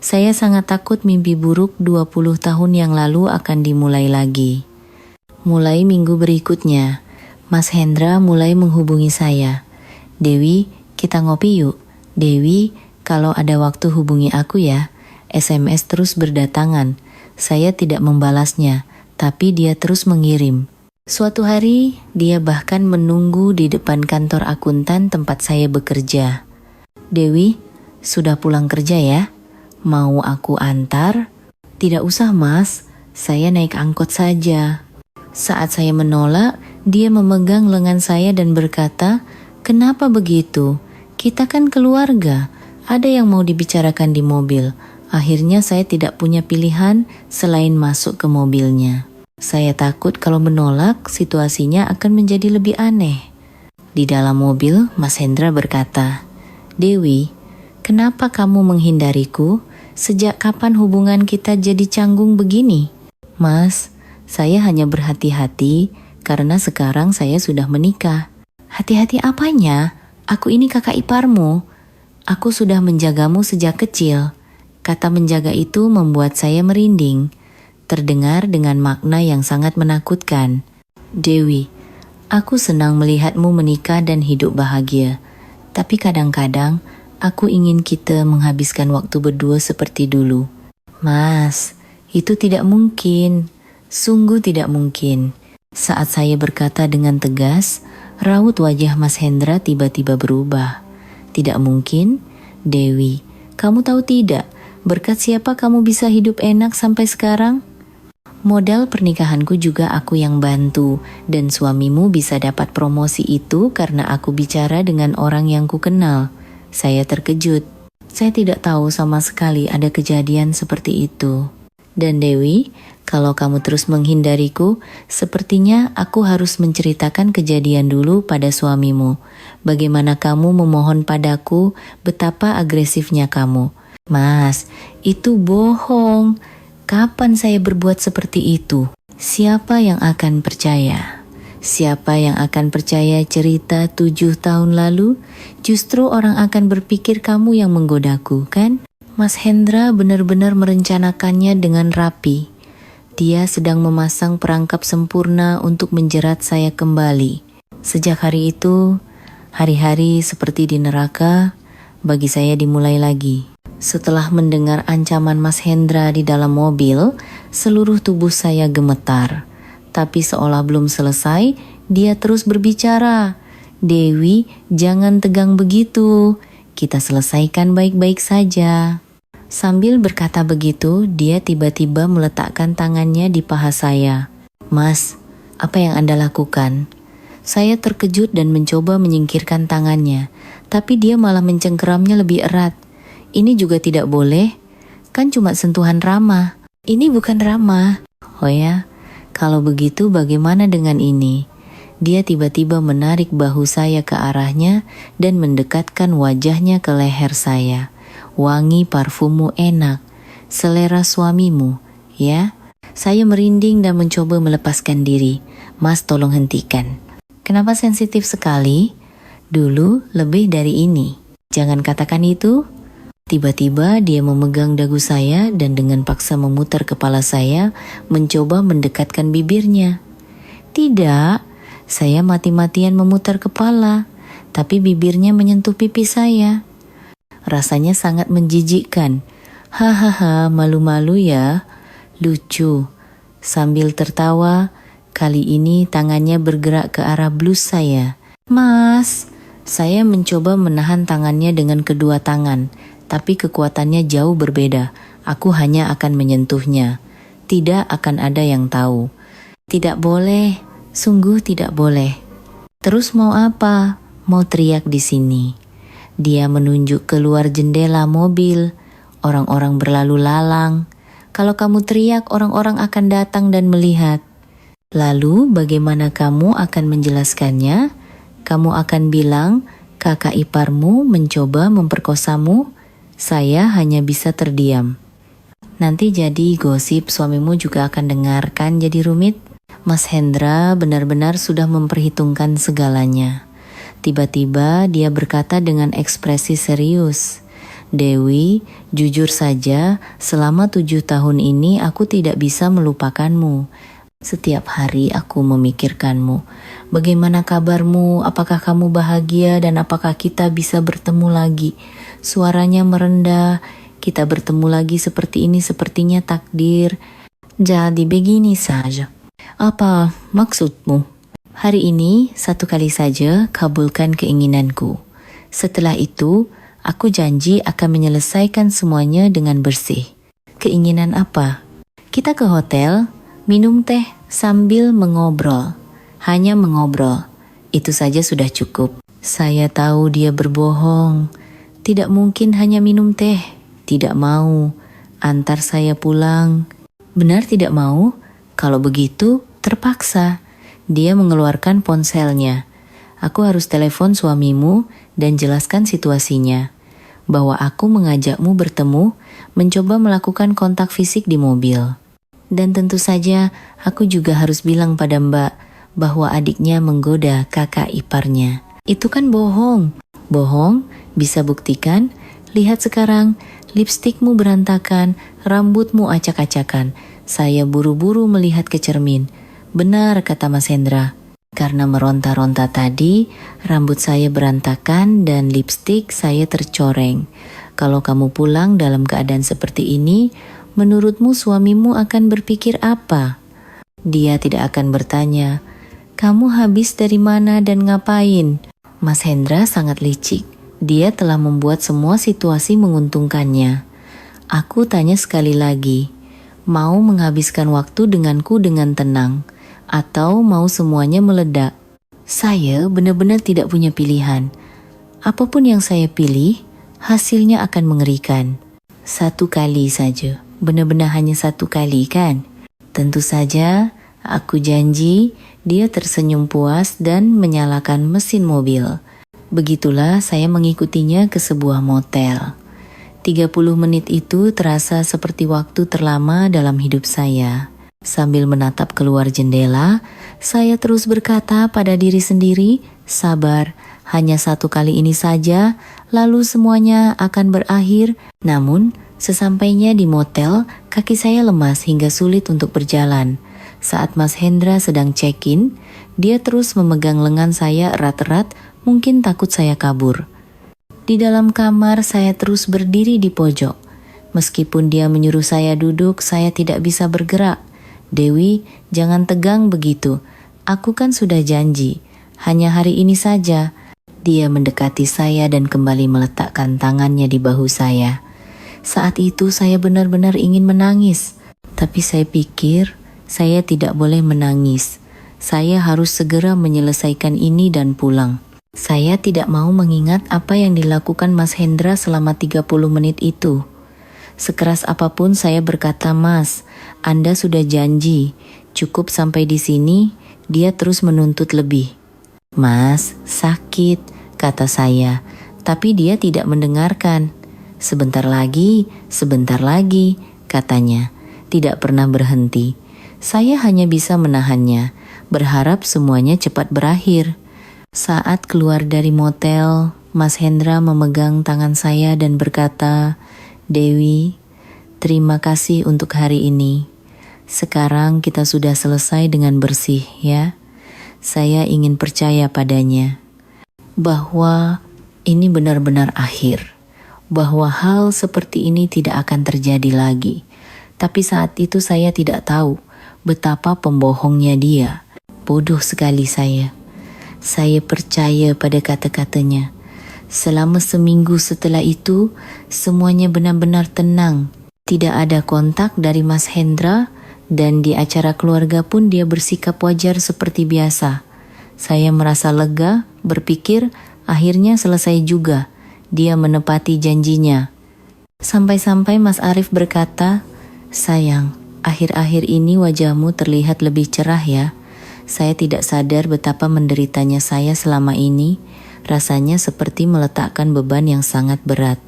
Saya sangat takut mimpi buruk 20 tahun yang lalu akan dimulai lagi. Mulai minggu berikutnya, Mas Hendra mulai menghubungi saya. Dewi, kita ngopi yuk. Dewi, kalau ada waktu hubungi aku ya. SMS terus berdatangan. Saya tidak membalasnya, tapi dia terus mengirim. Suatu hari, dia bahkan menunggu di depan kantor akuntan tempat saya bekerja. Dewi, sudah pulang kerja ya? Mau aku antar? Tidak usah mas, saya naik angkot saja. Saat saya menolak, dia memegang lengan saya dan berkata, kenapa begitu? Kita kan keluarga, ada yang mau dibicarakan di mobil. Akhirnya saya tidak punya pilihan selain masuk ke mobilnya. Saya takut kalau menolak, situasinya akan menjadi lebih aneh. Di dalam mobil, Mas Hendra berkata, Dewi, kenapa kamu menghindariku? Sejak kapan hubungan kita jadi canggung begini? Mas, saya hanya berhati-hati karena sekarang saya sudah menikah. Hati-hati apanya? Aku ini kakak iparmu. Aku sudah menjagamu sejak kecil. Kata menjaga itu membuat saya merinding. Terdengar dengan makna yang sangat menakutkan. Dewi, aku senang melihatmu menikah dan hidup bahagia. Tapi kadang-kadang aku ingin kita menghabiskan waktu berdua seperti dulu. Mas, itu tidak mungkin. Sungguh tidak mungkin. Saat saya berkata dengan tegas, raut wajah Mas Hendra tiba-tiba berubah. Tidak mungkin? Dewi, kamu tahu tidak, berkat siapa kamu bisa hidup enak sampai sekarang? Modal pernikahanku juga aku yang bantu, dan suamimu bisa dapat promosi itu karena aku bicara dengan orang yang kukenal. Saya terkejut. Saya tidak tahu sama sekali ada kejadian seperti itu. Dan Dewi, kalau kamu terus menghindariku, sepertinya aku harus menceritakan kejadian dulu pada suamimu. Bagaimana kamu memohon padaku, betapa agresifnya kamu. Mas, itu bohong. Kapan saya berbuat seperti itu? Siapa yang akan percaya? Siapa yang akan percaya cerita 7 tahun lalu? Justru orang akan berpikir kamu yang menggodaku, kan? Mas Hendra benar-benar merencanakannya dengan rapi. Dia sedang memasang perangkap sempurna untuk menjerat saya kembali. Sejak hari itu, hari-hari seperti di neraka, bagi saya dimulai lagi. Setelah mendengar ancaman Mas Hendra di dalam mobil, seluruh tubuh saya gemetar. Tapi seolah belum selesai, dia terus berbicara. Dewi, jangan tegang begitu. Kita selesaikan baik-baik saja. Sambil berkata begitu, dia tiba-tiba meletakkan tangannya di paha saya. Mas, apa yang Anda lakukan? Saya terkejut dan mencoba menyingkirkan tangannya, tapi dia malah mencengkeramnya lebih erat. Ini juga tidak boleh, kan cuma sentuhan ramah. Ini bukan ramah. Oh ya, kalau begitu bagaimana dengan ini? Dia tiba-tiba menarik bahu saya ke arahnya dan mendekatkan wajahnya ke leher saya. Wangi parfummu enak, selera suamimu, ya? Saya merinding dan mencoba melepaskan diri. Mas, tolong hentikan. Kenapa sensitif sekali? Dulu lebih dari ini. Jangan katakan itu. Tiba-tiba dia memegang dagu saya dan dengan paksa memutar kepala saya, mencoba mendekatkan bibirnya. Tidak, saya mati-matian memutar kepala, tapi bibirnya menyentuh pipi saya. Rasanya sangat menjijikkan. Hahaha, malu-malu ya. Lucu. Sambil tertawa, kali ini tangannya bergerak ke arah blus saya. Mas, saya mencoba menahan tangannya dengan kedua tangan. Tapi kekuatannya jauh berbeda. Aku hanya akan menyentuhnya. Tidak akan ada yang tahu. Tidak boleh, sungguh tidak boleh. Terus mau apa? Mau teriak di sini. Dia menunjuk keluar jendela mobil. Orang-orang berlalu lalang. Kalau kamu teriak, orang-orang akan datang dan melihat. Lalu bagaimana kamu akan menjelaskannya? Kamu akan bilang, kakak iparmu mencoba memperkosamu? Saya hanya bisa terdiam. Nanti jadi gosip suamimu juga akan dengarkan jadi rumit. Mas Hendra benar-benar sudah memperhitungkan segalanya. Tiba-tiba dia berkata dengan ekspresi serius. Dewi, jujur saja, selama 7 tahun ini aku tidak bisa melupakanmu. Setiap hari aku memikirkanmu. Bagaimana kabarmu? Apakah kamu bahagia dan apakah kita bisa bertemu lagi? Suaranya merendah. Kita bertemu lagi seperti ini sepertinya takdir. Jadi begini saja. Apa maksudmu? Hari ini 1 kali saja kabulkan keinginanku. Setelah itu, aku janji akan menyelesaikan semuanya dengan bersih. Keinginan apa? Kita ke hotel, minum teh sambil mengobrol. Hanya mengobrol. Itu saja sudah cukup. Saya tahu dia berbohong. Tidak mungkin hanya minum teh. Tidak mau. Antar saya pulang. Benar tidak mau? Kalau begitu, terpaksa. Dia mengeluarkan ponselnya. Aku harus telepon suamimu dan jelaskan situasinya. Bahwa aku mengajakmu bertemu, mencoba melakukan kontak fisik di mobil. Dan tentu saja, aku juga harus bilang pada Mbak bahwa adiknya menggoda kakak iparnya. Itu kan bohong. Bohong? Bisa buktikan? Lihat sekarang, lipstikmu berantakan, rambutmu acak-acakan. Saya buru-buru melihat ke cermin. Benar kata Mas Hendra. Karena meronta-ronta tadi, rambut saya berantakan dan lipstik saya tercoreng. Kalau kamu pulang dalam keadaan seperti ini, menurutmu suamimu akan berpikir apa? Dia tidak akan bertanya, kamu habis dari mana dan ngapain? Mas Hendra sangat licik. Dia telah membuat semua situasi menguntungkannya. Aku tanya sekali lagi, mau menghabiskan waktu denganku dengan tenang, atau mau semuanya meledak? Saya benar-benar tidak punya pilihan. Apapun yang saya pilih, hasilnya akan mengerikan. 1 kali saja, benar-benar hanya 1 kali kan? Tentu saja, aku janji. Dia tersenyum puas dan menyalakan mesin mobil. Begitulah saya mengikutinya ke sebuah motel. 30 menit itu terasa seperti waktu terlama dalam hidup saya. Sambil menatap keluar jendela, saya terus berkata pada diri sendiri, sabar, hanya satu kali ini saja, lalu semuanya akan berakhir. Namun, sesampainya di motel, kaki saya lemas hingga sulit untuk berjalan. Saat Mas Hendra sedang check-in, dia terus memegang lengan saya erat-erat, mungkin takut saya kabur. Di dalam kamar, saya terus berdiri di pojok. Meskipun dia menyuruh saya duduk, saya tidak bisa bergerak. Dewi, jangan tegang begitu. Aku kan sudah janji. Hanya hari ini saja. Dia mendekati saya dan kembali meletakkan tangannya di bahu saya. Saat itu saya benar-benar ingin menangis. Tapi saya pikir saya tidak boleh menangis. Saya harus segera menyelesaikan ini dan pulang. Saya tidak mau mengingat apa yang dilakukan Mas Hendra selama 30 menit itu. Sekeras apapun saya berkata, Mas, Anda sudah janji, cukup sampai di sini. Dia terus menuntut lebih. Mas, sakit, kata saya, tapi dia tidak mendengarkan. Sebentar lagi, katanya, tidak pernah berhenti. Saya hanya bisa menahannya, berharap semuanya cepat berakhir. Saat keluar dari motel, Mas Hendra memegang tangan saya dan berkata, Dewi, terima kasih untuk hari ini. Sekarang kita sudah selesai dengan bersih, ya. Saya ingin percaya padanya bahwa ini benar-benar akhir, bahwa hal seperti ini tidak akan terjadi lagi. Tapi saat itu saya tidak tahu betapa pembohongnya dia. Bodoh sekali saya. Saya percaya pada kata-katanya. Selama seminggu setelah itu, semuanya benar-benar tenang. Tidak ada kontak dari Mas Hendra, dan di acara keluarga pun dia bersikap wajar seperti biasa. Saya merasa lega, berpikir akhirnya selesai juga. Dia menepati janjinya. Sampai-sampai Mas Arif berkata, sayang, akhir-akhir ini wajahmu terlihat lebih cerah ya. Saya tidak sadar betapa menderitanya saya selama ini. Rasanya seperti meletakkan beban yang sangat berat.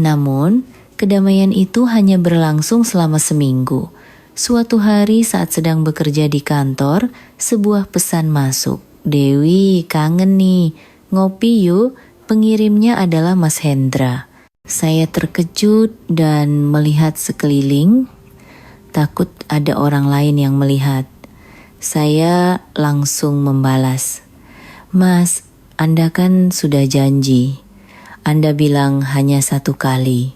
Namun, kedamaian itu hanya berlangsung selama seminggu. Suatu hari saat sedang bekerja di kantor, sebuah pesan masuk. Dewi, kangen nih, ngopi yuk. Pengirimnya adalah Mas Hendra. Saya terkejut dan melihat sekeliling. Takut ada orang lain yang melihat. Saya langsung membalas, Mas, Anda kan sudah janji. Anda bilang hanya satu kali.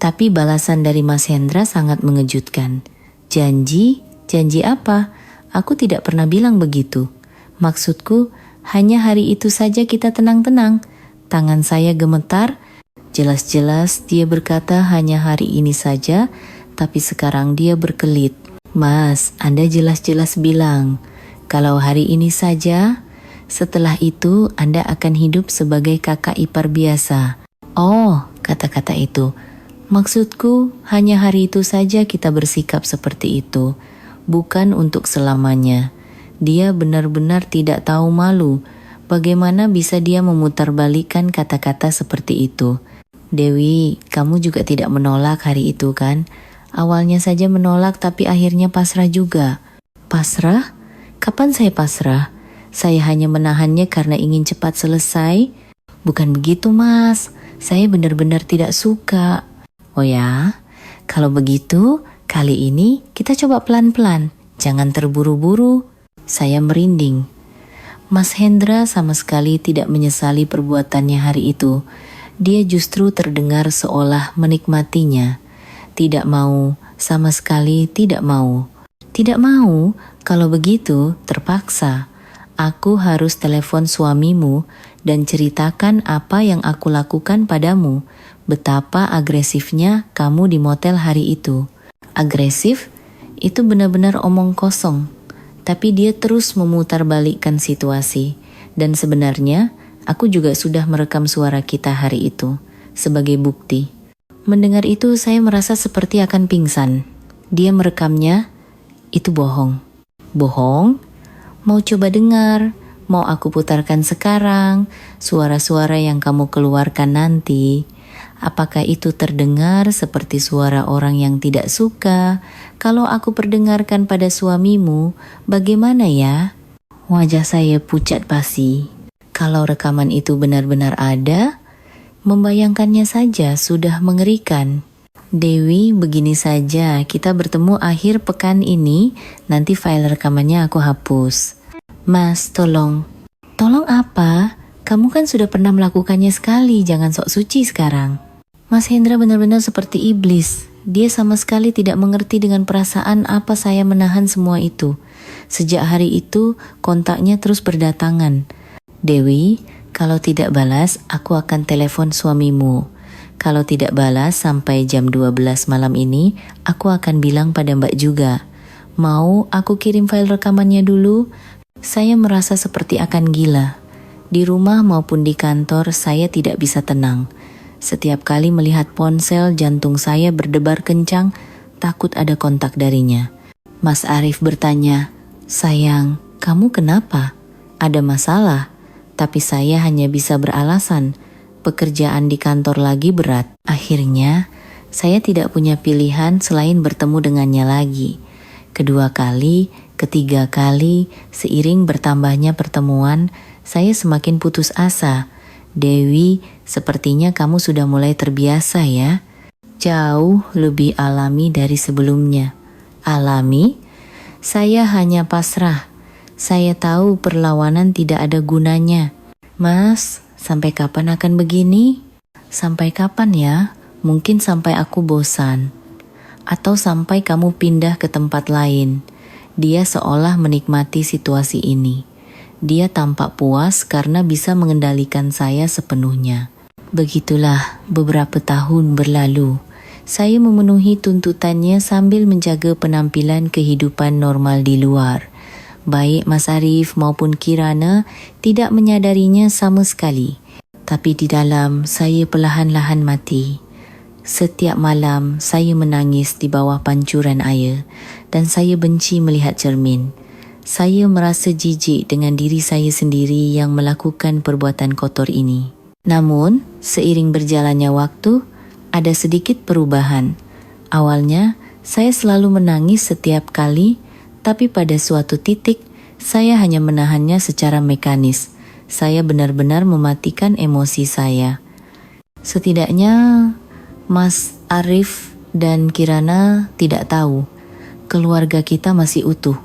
Tapi balasan dari Mas Hendra sangat mengejutkan. Janji? Janji apa? Aku tidak pernah bilang begitu. Maksudku, hanya hari itu saja kita tenang-tenang. Tangan saya gemetar. Jelas-jelas dia berkata hanya hari ini saja, tapi sekarang dia berkelit. Mas, Anda jelas-jelas bilang, kalau hari ini saja, setelah itu Anda akan hidup sebagai kakak ipar biasa. Oh, kata-kata itu. Maksudku, hanya hari itu saja kita bersikap seperti itu, bukan untuk selamanya. Dia benar-benar tidak tahu malu. Bagaimana bisa dia memutarbalikkan kata-kata seperti itu? Dewi, kamu juga tidak menolak hari itu kan? Awalnya saja menolak tapi akhirnya pasrah juga. Pasrah? Kapan saya pasrah? Saya hanya menahannya karena ingin cepat selesai. Bukan begitu, Mas. Saya benar-benar tidak suka. Oh ya? Kalau begitu, kali ini kita coba pelan-pelan. Jangan terburu-buru. Saya merinding. Mas Hendra sama sekali tidak menyesali perbuatannya hari itu. Dia justru terdengar seolah menikmatinya. Tidak mau, sama sekali tidak mau. Tidak mau, kalau begitu terpaksa. Aku harus telepon suamimu dan ceritakan apa yang aku lakukan padamu. Betapa agresifnya kamu di motel hari itu. Agresif? Itu benar-benar omong kosong. Tapi dia terus memutarbalikkan situasi. Dan sebenarnya, aku juga sudah merekam suara kita hari itu sebagai bukti. Mendengar itu saya merasa seperti akan pingsan. Dia merekamnya, itu bohong. Bohong? Mau coba dengar? Mau aku putarkan sekarang? Suara-suara yang kamu keluarkan nanti. Apakah itu terdengar seperti suara orang yang tidak suka? Kalau aku perdengarkan pada suamimu, bagaimana ya?" Wajah saya pucat basi. Kalau rekaman itu benar-benar ada, membayangkannya saja sudah mengerikan. "Dewi, begini saja, kita bertemu akhir pekan ini, nanti file rekamannya aku hapus." "Mas, tolong." "Tolong apa? Kamu kan sudah pernah melakukannya sekali, jangan sok suci sekarang." Mas Hendra benar-benar seperti iblis. Dia sama sekali tidak mengerti dengan perasaan apa saya menahan semua itu. Sejak hari itu, kontaknya terus berdatangan. "Dewi, kalau tidak balas, aku akan telepon suamimu. Kalau tidak balas sampai jam 12 malam ini, aku akan bilang pada Mbak juga. Mau aku kirim file rekamannya dulu?" Saya merasa seperti akan gila. Di rumah maupun di kantor, saya tidak bisa tenang. Setiap kali melihat ponsel, jantung saya berdebar kencang, takut ada kontak darinya. Mas Arif bertanya, "Sayang, kamu kenapa? Ada masalah?" Tapi saya hanya bisa beralasan, pekerjaan di kantor lagi berat. Akhirnya, saya tidak punya pilihan selain bertemu dengannya lagi. Kedua kali, ketiga kali, seiring bertambahnya pertemuan, saya semakin putus asa. "Dewi, sepertinya kamu sudah mulai terbiasa ya." Jauh lebih alami dari sebelumnya. Alami? Saya hanya pasrah. Saya tahu perlawanan tidak ada gunanya. "Mas, sampai kapan akan begini?" "Sampai kapan ya? Mungkin sampai aku bosan. Atau sampai kamu pindah ke tempat lain." Dia seolah menikmati situasi ini. Dia tampak puas karena bisa mengendalikan saya sepenuhnya. Begitulah beberapa tahun berlalu. Saya memenuhi tuntutannya sambil menjaga penampilan kehidupan normal di luar. Baik Mas Arif maupun Kirana tidak menyadarinya sama sekali. Tapi di dalam saya perlahan-lahan mati. Setiap malam saya menangis di bawah pancuran air dan saya benci melihat cermin. Saya merasa jijik dengan diri saya sendiri yang melakukan perbuatan kotor ini. Namun, seiring berjalannya waktu, ada sedikit perubahan. Awalnya, saya selalu menangis setiap kali, tapi pada suatu titik, saya hanya menahannya secara mekanis. Saya benar-benar mematikan emosi saya. Setidaknya, Mas Arif dan Kirana tidak tahu. Keluarga kita masih utuh.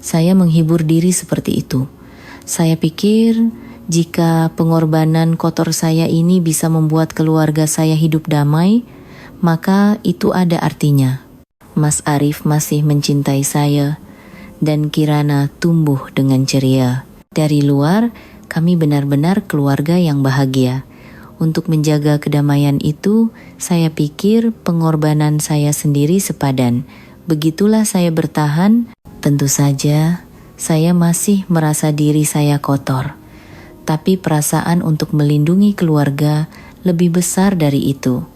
Saya menghibur diri seperti itu. Saya pikir jika pengorbanan kotor saya ini bisa membuat keluarga saya hidup damai, maka itu ada artinya. Mas Arif masih mencintai saya dan Kirana tumbuh dengan ceria. Dari luar, kami benar-benar keluarga yang bahagia. Untuk menjaga kedamaian itu, saya pikir pengorbanan saya sendiri sepadan. Begitulah saya bertahan. Tentu saja, saya masih merasa diri saya kotor. Tapi perasaan untuk melindungi keluarga lebih besar dari itu.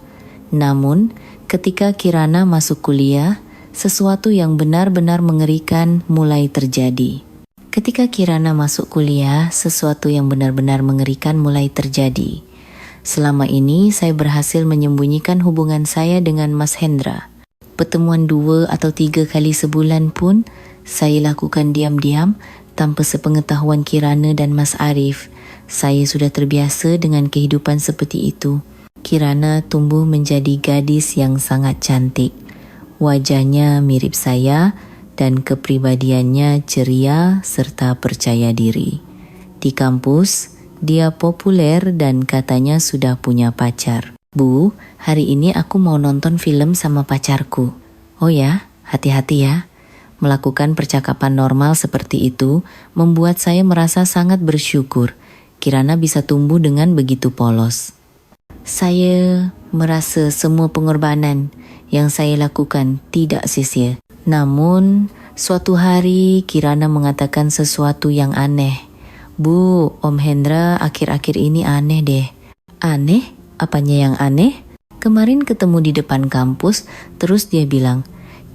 Namun, ketika Kirana masuk kuliah, sesuatu yang benar-benar mengerikan mulai terjadi. Ketika Kirana masuk kuliah, sesuatu yang benar-benar mengerikan mulai terjadi. Selama ini, saya berhasil menyembunyikan hubungan saya dengan Mas Hendra. Pertemuan 2 atau 3 kali sebulan pun, saya lakukan diam-diam tanpa sepengetahuan Kirana dan Mas Arif. Saya sudah terbiasa dengan kehidupan seperti itu. Kirana tumbuh menjadi gadis yang sangat cantik. Wajahnya mirip saya dan kepribadiannya ceria serta percaya diri. Di kampus, dia populer dan katanya sudah punya pacar. "Bu, hari ini aku mau nonton film sama pacarku." "Oh ya, hati-hati ya." Melakukan percakapan normal seperti itu membuat saya merasa sangat bersyukur. Kirana bisa tumbuh dengan begitu polos. Saya merasa semua pengorbanan yang saya lakukan tidak sia-sia. Namun, suatu hari Kirana mengatakan sesuatu yang aneh. "Bu, Om Hendra akhir-akhir ini aneh deh." "Aneh? Apanya yang aneh?" "Kemarin ketemu di depan kampus, terus dia bilang,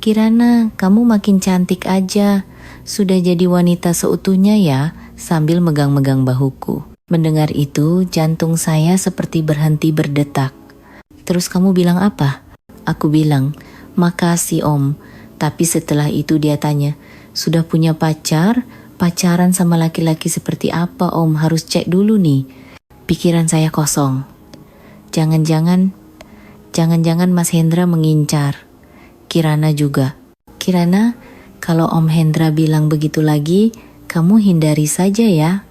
'Kirana, kamu makin cantik aja. Sudah jadi wanita seutuhnya ya,' sambil megang-megang bahuku. Mendengar itu, jantung saya seperti berhenti berdetak. Terus kamu bilang apa? Aku bilang, makasih om. Tapi setelah itu dia tanya, sudah punya pacar? Pacaran sama laki-laki seperti apa om? Harus cek dulu nih. Pikiran saya kosong. Jangan-jangan Mas Hendra mengincar. Kirana juga. Kirana, kalau Om Hendra bilang begitu lagi, kamu hindari saja ya.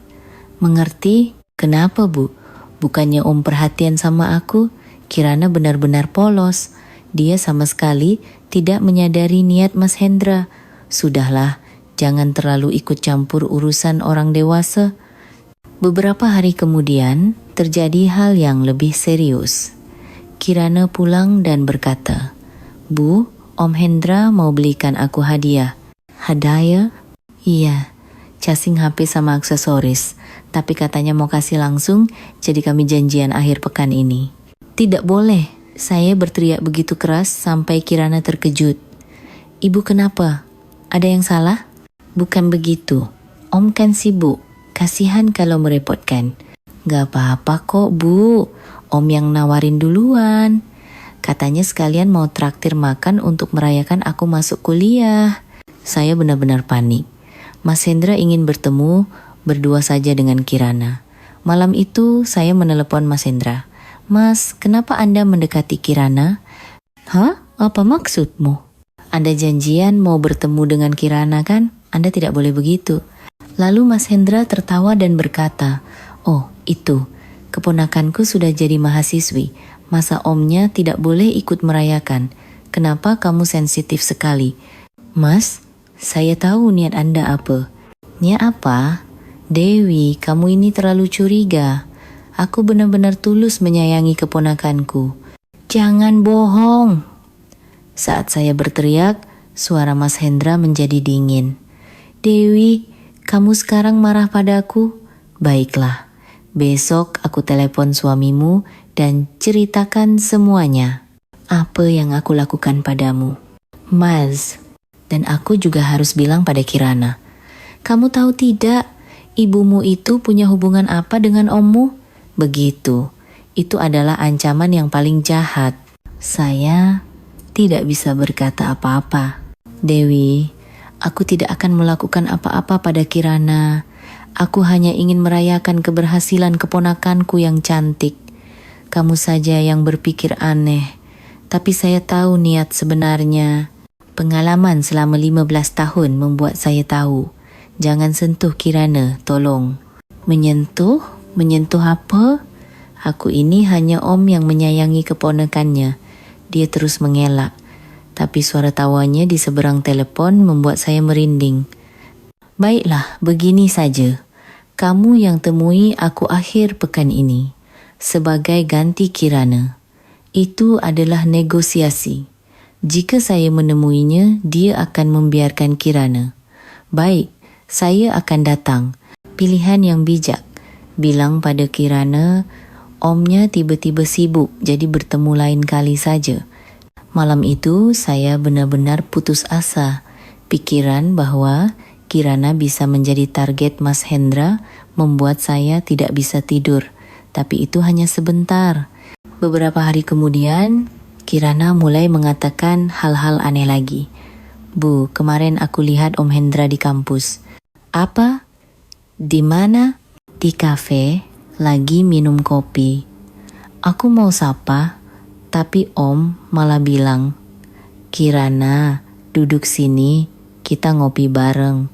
Mengerti? Kenapa bu? Bukannya Om perhatian sama aku? Kirana benar-benar polos. Dia sama sekali tidak menyadari niat Mas Hendra. Sudahlah, jangan terlalu ikut campur urusan orang dewasa. Beberapa hari kemudian, terjadi hal yang lebih serius. Kirana pulang dan berkata, Bu, Om Hendra mau belikan aku hadiah. Hadiah? Iya, casing HP sama aksesoris. Tapi katanya mau kasih langsung, jadi kami janjian akhir pekan ini. Tidak boleh, saya berteriak begitu keras sampai Kirana terkejut. Ibu kenapa? Ada yang salah? Bukan begitu, Om kan sibuk. Kasihan kalau merepotkan. Gak apa-apa kok bu, Om yang nawarin duluan. Katanya sekalian mau traktir makan untuk merayakan aku masuk kuliah. Saya benar-benar panik. Mas Hendra ingin bertemu berdua saja dengan Kirana. Malam itu saya menelepon Mas Hendra. Mas, kenapa Anda mendekati Kirana? Hah? Apa maksudmu? Anda janjian mau bertemu dengan Kirana kan? Anda tidak boleh begitu. Lalu Mas Hendra tertawa dan berkata, oh itu, keponakanku sudah jadi mahasiswi. Masa omnya tidak boleh ikut merayakan? Kenapa kamu sensitif sekali? Mas, saya tahu niat Anda apa. Niat apa? Dewi, kamu ini terlalu curiga. Aku benar-benar tulus menyayangi keponakanku. Jangan bohong. Saat saya berteriak, suara Mas Hendra menjadi dingin. Dewi, kamu sekarang marah padaku? Baiklah, besok aku telepon suamimu dan ceritakan semuanya. Apa yang aku lakukan padamu? Mas, dan aku juga harus bilang pada Kirana. Kamu tahu tidak, ibumu itu punya hubungan apa dengan ommu? Begitu, itu adalah ancaman yang paling jahat. Saya tidak bisa berkata apa-apa. Dewi, aku tidak akan melakukan apa-apa pada Kirana. Aku hanya ingin merayakan keberhasilan keponakanku yang cantik. Kamu saja yang berpikir aneh. Tapi saya tahu niat sebenarnya. Pengalaman selama 15 tahun membuat saya tahu. Jangan sentuh Kirana, tolong. Menyentuh? Menyentuh apa? Aku ini hanya om yang menyayangi keponakannya. Dia terus mengelak. Tapi suara tawanya di seberang telepon membuat saya merinding. Baiklah, begini saja. Kamu yang temui aku akhir pekan ini. Sebagai ganti Kirana. Itu adalah negosiasi. Jika saya menemuinya, dia akan membiarkan Kirana. Baik, saya akan datang. Pilihan yang bijak. Bilang pada Kirana, omnya tiba-tiba sibuk, jadi bertemu lain kali saja. Malam itu saya benar-benar putus asa. Pikiran bahwa Kirana bisa menjadi target Mas Hendra membuat saya tidak bisa tidur. Tapi itu hanya sebentar. Beberapa hari kemudian, Kirana mulai mengatakan hal-hal aneh lagi. Bu, kemarin aku lihat Om Hendra di kampus. Apa? Di mana? Di kafe, lagi minum kopi. Aku mau sapa, tapi Om malah bilang, Kirana, duduk sini, kita ngopi bareng.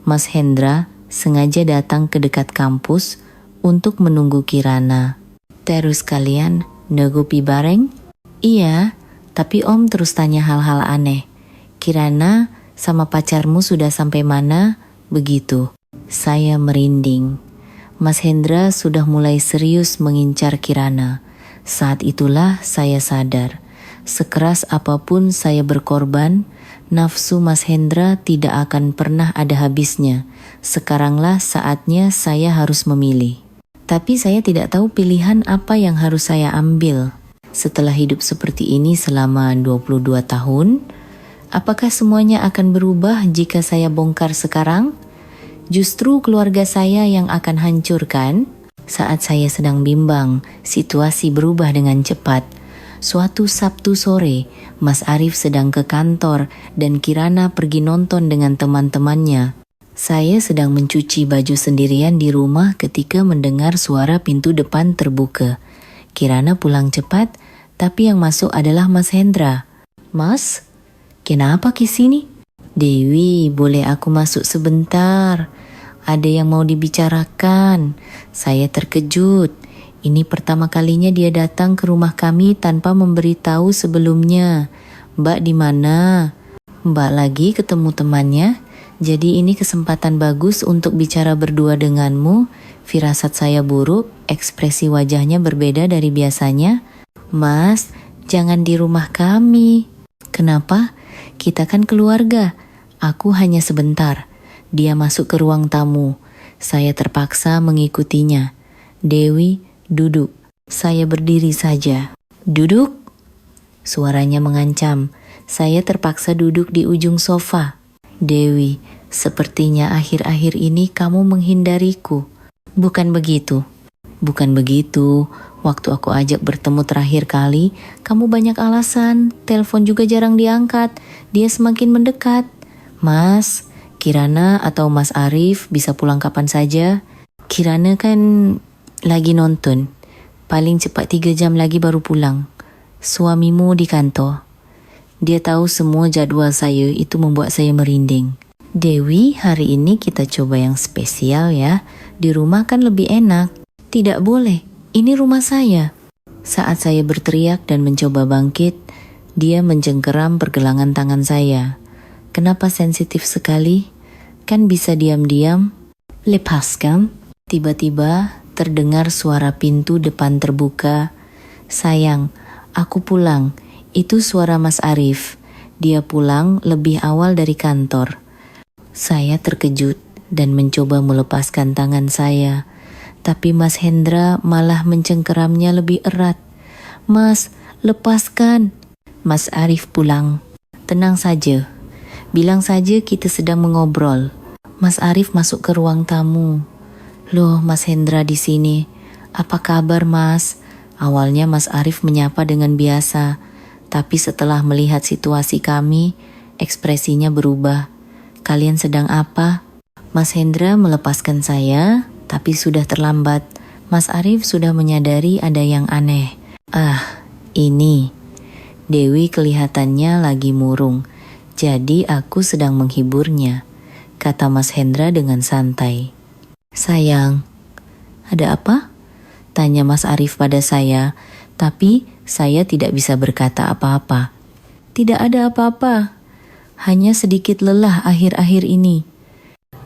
Mas Hendra sengaja datang ke dekat kampus untuk menunggu Kirana. Terus kalian ngopi bareng? Iya, tapi Om terus tanya hal-hal aneh. Kirana sama pacarmu sudah sampai mana? Begitu. Saya merinding. Mas Hendra sudah mulai serius mengincar Kirana. Saat itulah saya sadar. Sekeras apapun saya berkorban, nafsu Mas Hendra tidak akan pernah ada habisnya. Sekaranglah saatnya saya harus memilih. Tapi saya tidak tahu pilihan apa yang harus saya ambil. Setelah hidup seperti ini selama 22 tahun, apakah semuanya akan berubah jika saya bongkar sekarang? Justru keluarga saya yang akan hancurkan? Saat saya sedang bimbang, situasi berubah dengan cepat. Suatu Sabtu sore, Mas Arif sedang ke kantor dan Kirana pergi nonton dengan teman-temannya. Saya sedang mencuci baju sendirian di rumah ketika mendengar suara pintu depan terbuka. Kirana pulang cepat, tapi yang masuk adalah Mas Hendra. "Mas, kenapa ke sini?" "Dewi, boleh aku masuk sebentar? Ada yang mau dibicarakan." Saya terkejut. Ini pertama kalinya dia datang ke rumah kami tanpa memberitahu sebelumnya. "Mbak di mana?" "Mbak lagi ketemu temannya. Jadi ini kesempatan bagus untuk bicara berdua denganmu." Firasat saya buruk, ekspresi wajahnya berbeda dari biasanya. "Mas, jangan di rumah kami." "Kenapa? Kita kan keluarga." "Aku hanya sebentar." Dia masuk ke ruang tamu. Saya terpaksa mengikutinya. "Dewi, duduk." Saya berdiri saja. "Duduk?" Suaranya mengancam. Saya terpaksa duduk di ujung sofa. "Dewi, sepertinya akhir-akhir ini kamu menghindariku." "Bukan begitu." "Bukan begitu. Waktu aku ajak bertemu terakhir kali, kamu banyak alasan. Telepon juga jarang diangkat. Dia semakin mendekat." "Mas, Kirana atau Mas Arif bisa pulang kapan saja." "Kirana kan lagi nonton. Paling cepat 3 jam lagi baru pulang. Suamimu di kantor." Dia tahu semua jadwal saya, itu membuat saya merinding. "Dewi, hari ini kita coba yang spesial ya. Di rumah kan lebih enak." "Tidak boleh, ini rumah saya." Saat saya berteriak dan mencoba bangkit, dia mencengkeram pergelangan tangan saya. "Kenapa sensitif sekali? Kan bisa diam-diam." "Lepaskan." Tiba-tiba terdengar suara pintu depan terbuka. "Sayang, aku pulang." Itu suara Mas Arif. Dia pulang lebih awal dari kantor. Saya terkejut dan mencoba melepaskan tangan saya. Tapi Mas Hendra malah mencengkeramnya lebih erat. "Mas, lepaskan." Mas Arif pulang. "Tenang saja. Bilang saja kita sedang mengobrol." Mas Arif masuk ke ruang tamu. "Loh, Mas Hendra di sini. Apa kabar, Mas?" Awalnya Mas Arif menyapa dengan biasa, tapi setelah melihat situasi kami, ekspresinya berubah. "Kalian sedang apa?" Mas Hendra melepaskan saya, tapi sudah terlambat. Mas Arif sudah menyadari ada yang aneh. Ini. Dewi kelihatannya lagi murung. Jadi aku sedang menghiburnya, kata Mas Hendra dengan santai. "Sayang, ada apa?" tanya Mas Arif pada saya, tapi saya tidak bisa berkata apa-apa. "Tidak ada apa-apa, hanya sedikit lelah akhir-akhir ini."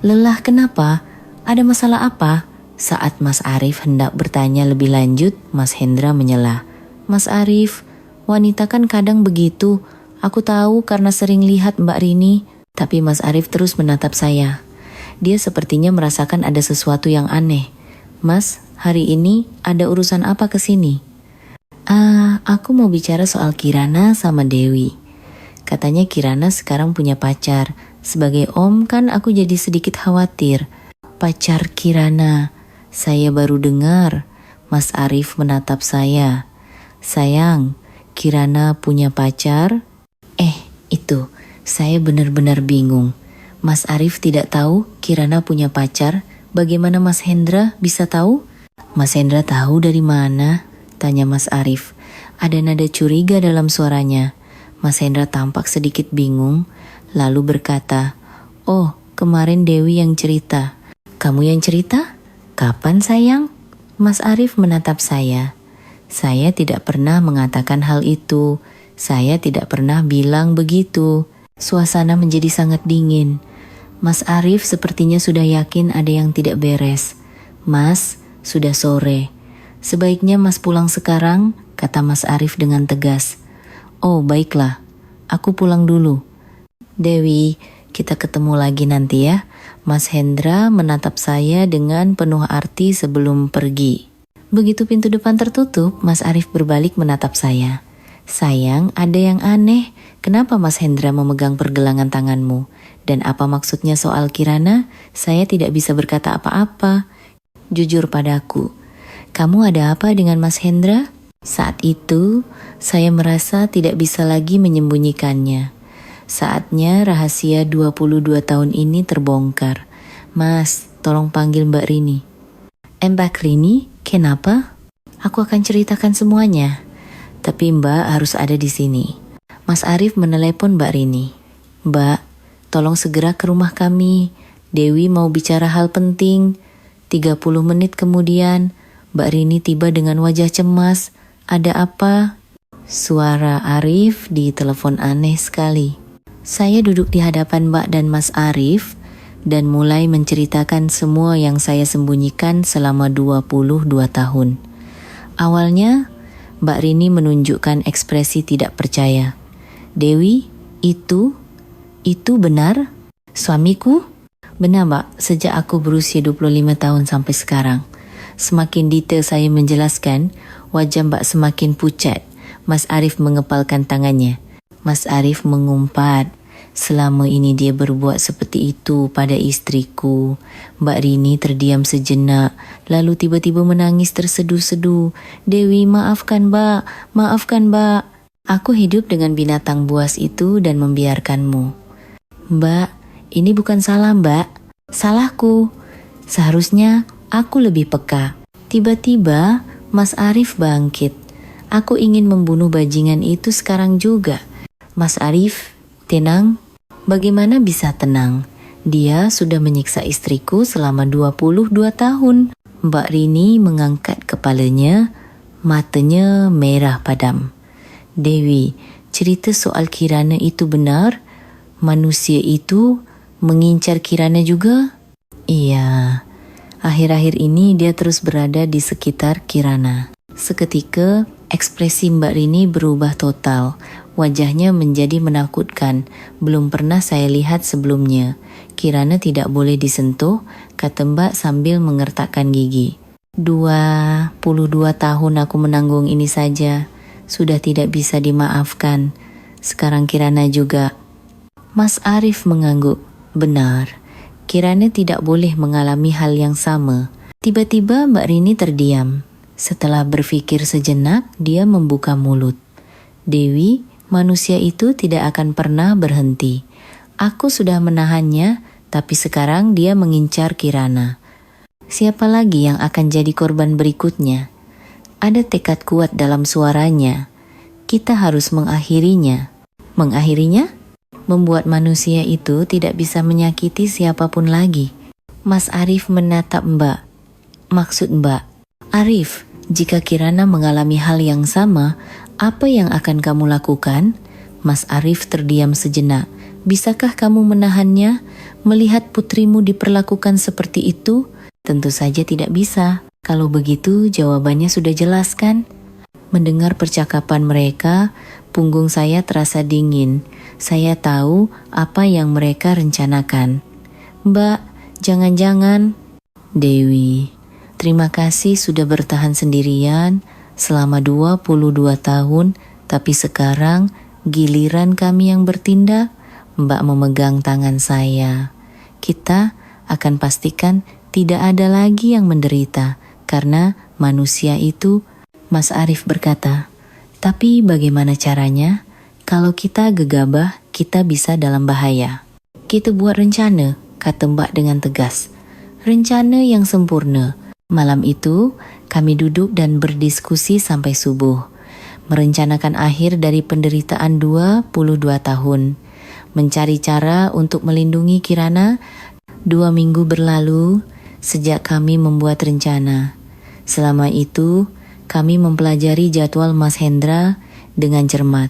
"Lelah kenapa? Ada masalah apa?" Saat Mas Arif hendak bertanya lebih lanjut, Mas Hendra menyela. "Mas Arif, wanita kan kadang begitu. Aku tahu karena sering lihat Mbak Rini." Tapi Mas Arif terus menatap saya. Dia sepertinya merasakan ada sesuatu yang aneh. "Mas, hari ini ada urusan apa ke sini?" Aku mau bicara soal Kirana sama Dewi." Katanya Kirana sekarang punya pacar. Sebagai om kan aku jadi sedikit khawatir. "Pacar Kirana?" Saya baru dengar. Mas Arif menatap saya. "Sayang, Kirana punya pacar?" Itu, saya benar-benar bingung. Mas Arif tidak tahu Kirana punya pacar. Bagaimana Mas Hendra bisa tahu? "Mas Hendra tahu dari mana?" tanya Mas Arif. Ada nada curiga dalam suaranya. Mas Hendra tampak sedikit bingung, lalu berkata, "Oh, kemarin Dewi yang cerita." "Kamu yang cerita? Kapan sayang?" Mas Arif menatap saya. Saya tidak pernah mengatakan hal itu. Saya tidak pernah bilang begitu. Suasana menjadi sangat dingin. Mas Arif sepertinya sudah yakin ada yang tidak beres. "Mas, sudah sore. Sebaiknya Mas pulang sekarang," kata Mas Arif dengan tegas. "Oh, baiklah. Aku pulang dulu." "Dewi, kita ketemu lagi nanti ya." Mas Hendra menatap saya dengan penuh arti sebelum pergi. Begitu pintu depan tertutup, Mas Arif berbalik menatap saya. "Sayang, ada yang aneh. Kenapa Mas Hendra memegang pergelangan tanganmu? Dan apa maksudnya soal Kirana?" Saya tidak bisa berkata apa-apa. "Jujur padaku, kamu ada apa dengan Mas Hendra?" Saat itu, saya merasa tidak bisa lagi menyembunyikannya. Saatnya rahasia 22 tahun ini terbongkar. Mas, tolong panggil Mbak Rini. Mbak Rini, kenapa? Aku akan ceritakan semuanya. Tapi Mbak harus ada di sini. Mas Arif menelepon Mbak Rini. Mbak, tolong segera ke rumah kami. Dewi mau bicara hal penting. 30 menit kemudian, Mbak Rini tiba dengan wajah cemas. Ada apa? Suara Arif di telepon aneh sekali. Saya duduk di hadapan Mbak dan Mas Arif dan mulai menceritakan semua yang saya sembunyikan selama 22 tahun. Awalnya, Mbak Rini menunjukkan ekspresi tidak percaya. Dewi, itu benar? Suamiku? Benar Mbak, sejak aku berusia 25 tahun sampai sekarang. Semakin detail saya menjelaskan, wajah Mbak semakin pucat. Mas Arif mengepalkan tangannya. Mas Arif mengumpat. Selama ini dia berbuat seperti itu pada istriku. Mbak Rini terdiam sejenak, lalu tiba-tiba menangis terseduh-seduh. Dewi, maafkan Mbak, maafkan Mbak. Aku hidup dengan binatang buas itu dan membiarkanmu. Mbak, ini bukan salah Mbak. Salahku. Seharusnya aku lebih peka. Tiba-tiba Mas Arif bangkit. Aku ingin membunuh bajingan itu sekarang juga. Mas Arif, tenang. Bagaimana bisa tenang? Dia sudah menyiksa istriku selama 22 tahun. Mbak Rini mengangkat kepalanya, matanya merah padam. Dewi, cerita soal Kirana itu benar? Manusia itu mengincar Kirana juga? Iya. Akhir-akhir ini dia terus berada di sekitar Kirana. Seketika, ekspresi Mbak Rini berubah total. Wajahnya menjadi menakutkan. Belum pernah saya lihat sebelumnya. Kirana tidak boleh disentuh, kata Mbak sambil mengertakkan gigi. 22 tahun aku menanggung ini saja. Sudah tidak bisa dimaafkan. Sekarang Kirana juga. Mas Arif mengangguk. Benar. Kirana tidak boleh mengalami hal yang sama. Tiba-tiba Mbak Rini terdiam. Setelah berpikir sejenak, dia membuka mulut. Dewi, manusia itu tidak akan pernah berhenti. Aku sudah menahannya, tapi sekarang dia mengincar Kirana. Siapa lagi yang akan jadi korban berikutnya? Ada tekad kuat dalam suaranya. Kita harus mengakhirinya. Mengakhirinya? Membuat manusia itu tidak bisa menyakiti siapapun lagi. Mas Arif menatap Mbak. Maksud Mbak, Arif, jika Kirana mengalami hal yang sama, apa yang akan kamu lakukan? Mas Arif terdiam sejenak. Bisakah kamu menahannya? Melihat putrimu diperlakukan seperti itu? Tentu saja tidak bisa. Kalau begitu, jawabannya sudah jelas kan? Mendengar percakapan mereka, punggung saya terasa dingin. Saya tahu apa yang mereka rencanakan. Mbak, jangan-jangan. Dewi, terima kasih sudah bertahan sendirian selama 22 tahun, tapi sekarang giliran kami yang bertindak. Mbak memegang tangan saya. Kita akan pastikan tidak ada lagi yang menderita, karena manusia itu. Mas Arif berkata, tapi bagaimana caranya? Kalau kita gegabah, kita bisa dalam bahaya. Kita buat rencana, kata Mbak dengan tegas. Rencana yang sempurna. Malam itu, kami duduk dan berdiskusi sampai subuh. Merencanakan akhir dari penderitaan 22 tahun. Mencari cara untuk melindungi Kirana. 2 minggu berlalu sejak kami membuat rencana. Selama itu, kami mempelajari jadwal Mas Hendra dengan cermat.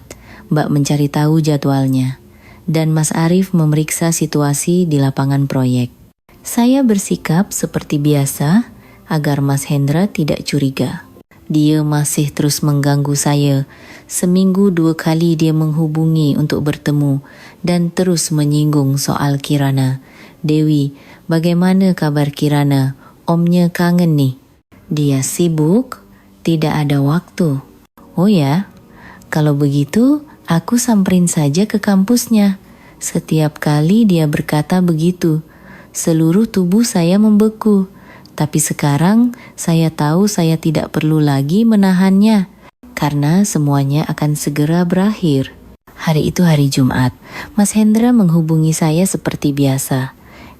Mbak mencari tahu jadwalnya. Dan Mas Arif memeriksa situasi di lapangan proyek. Saya bersikap seperti biasa agar Mas Hendra tidak curiga. Dia masih terus mengganggu saya. Seminggu 2 kali dia menghubungi untuk bertemu dan terus menyinggung soal Kirana. Dewi, bagaimana kabar Kirana? Omnya kangen nih. Dia sibuk, tidak ada waktu. Oh ya, kalau begitu aku samperin saja ke kampusnya. Setiap kali dia berkata begitu, seluruh tubuh saya membeku. Tapi sekarang saya tahu saya tidak perlu lagi menahannya. karena semuanya akan segera berakhir. Hari itu hari Jumat. Mas Hendra menghubungi saya seperti biasa.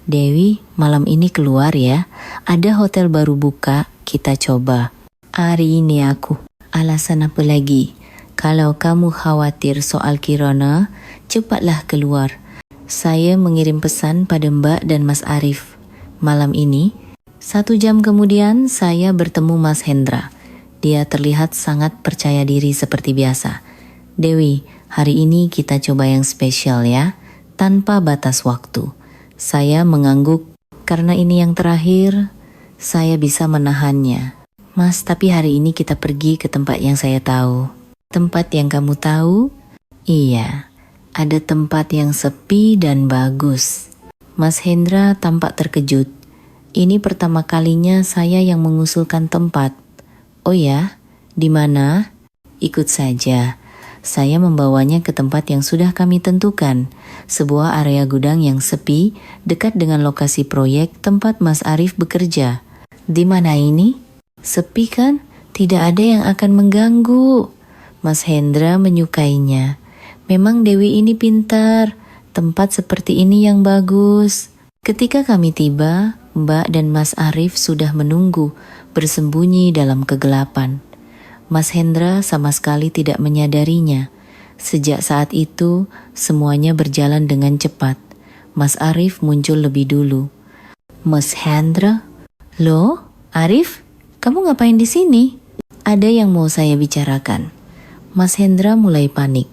Dewi, malam ini keluar ya. Ada hotel baru buka, kita coba. Hari ini aku. Alasan apa lagi? Kalau kamu khawatir soal Kirana, cepatlah keluar. Saya mengirim pesan pada Mbak dan Mas Arif. Malam ini, 1 jam kemudian saya bertemu Mas Hendra. Dia terlihat sangat percaya diri seperti biasa. Dewi, hari ini kita coba yang spesial ya, tanpa batas waktu. Saya mengangguk, karena ini yang terakhir, saya bisa menahannya. Mas, tapi hari ini kita pergi ke tempat yang saya tahu. Tempat yang kamu tahu? Iya, ada tempat yang sepi dan bagus. Mas Hendra tampak terkejut. Ini pertama kalinya saya yang mengusulkan tempat. Oh ya, di mana? Ikut saja. Saya membawanya ke tempat yang sudah kami tentukan, sebuah area gudang yang sepi, dekat dengan lokasi proyek tempat Mas Arif bekerja. Di mana ini? Sepi kan? Tidak ada yang akan mengganggu. Mas Hendra menyukainya. Memang Dewi ini pintar, tempat seperti ini yang bagus. Ketika kami tiba, Mbak dan Mas Arif sudah menunggu, bersembunyi dalam kegelapan. Mas Hendra sama sekali tidak menyadarinya. Sejak saat itu, semuanya berjalan dengan cepat. Mas Arif muncul lebih dulu. Mas Hendra? Loh, Arif? Kamu ngapain di sini? Ada yang mau saya bicarakan. Mas Hendra mulai panik.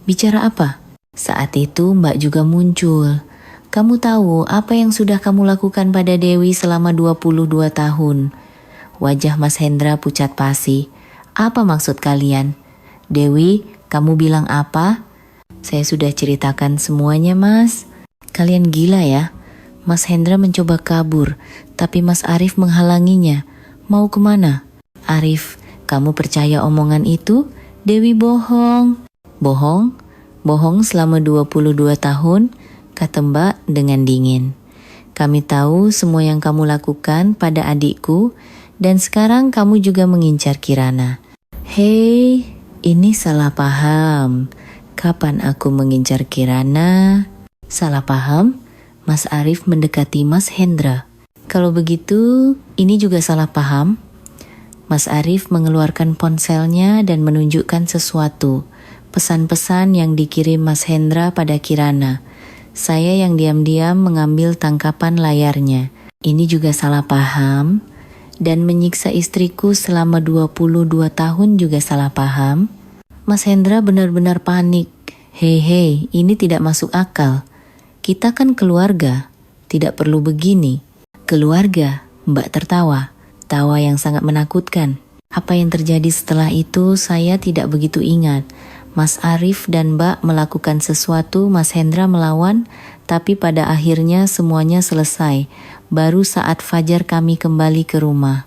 Bicara apa? Saat itu Mbak juga muncul. Kamu tahu apa yang sudah kamu lakukan pada Dewi selama 22 tahun? Wajah Mas Hendra pucat pasi. Apa maksud kalian? Dewi, kamu bilang apa? Saya sudah ceritakan semuanya, Mas. Kalian gila ya? Mas Hendra mencoba kabur, tapi Mas Arif menghalanginya. Mau kemana? Arif, kamu percaya omongan itu? Dewi bohong. Bohong? Bohong selama 22 tahun? Kata Mbak dengan dingin. Kami tahu semua yang kamu lakukan pada adikku, dan sekarang kamu juga mengincar Kirana. Hei, ini salah paham. Kapan aku mengincar Kirana? Salah paham? Mas Arif mendekati Mas Hendra. Kalau begitu, ini juga salah paham? Mas Arif mengeluarkan ponselnya dan menunjukkan sesuatu. Pesan-pesan yang dikirim Mas Hendra pada Kirana. Saya yang diam-diam mengambil tangkapan layarnya. Ini juga salah paham? Dan menyiksa istriku selama 22 tahun juga salah paham? Mas Hendra benar-benar panik. Hei, ini tidak masuk akal. Kita kan keluarga, tidak perlu begini. Keluarga, Mbak tertawa. Tawa yang sangat menakutkan. Apa yang terjadi setelah itu saya tidak begitu ingat. Mas Arif dan Mbak melakukan sesuatu, Mas Hendra melawan, tapi pada akhirnya semuanya selesai. Baru saat fajar kami kembali ke rumah.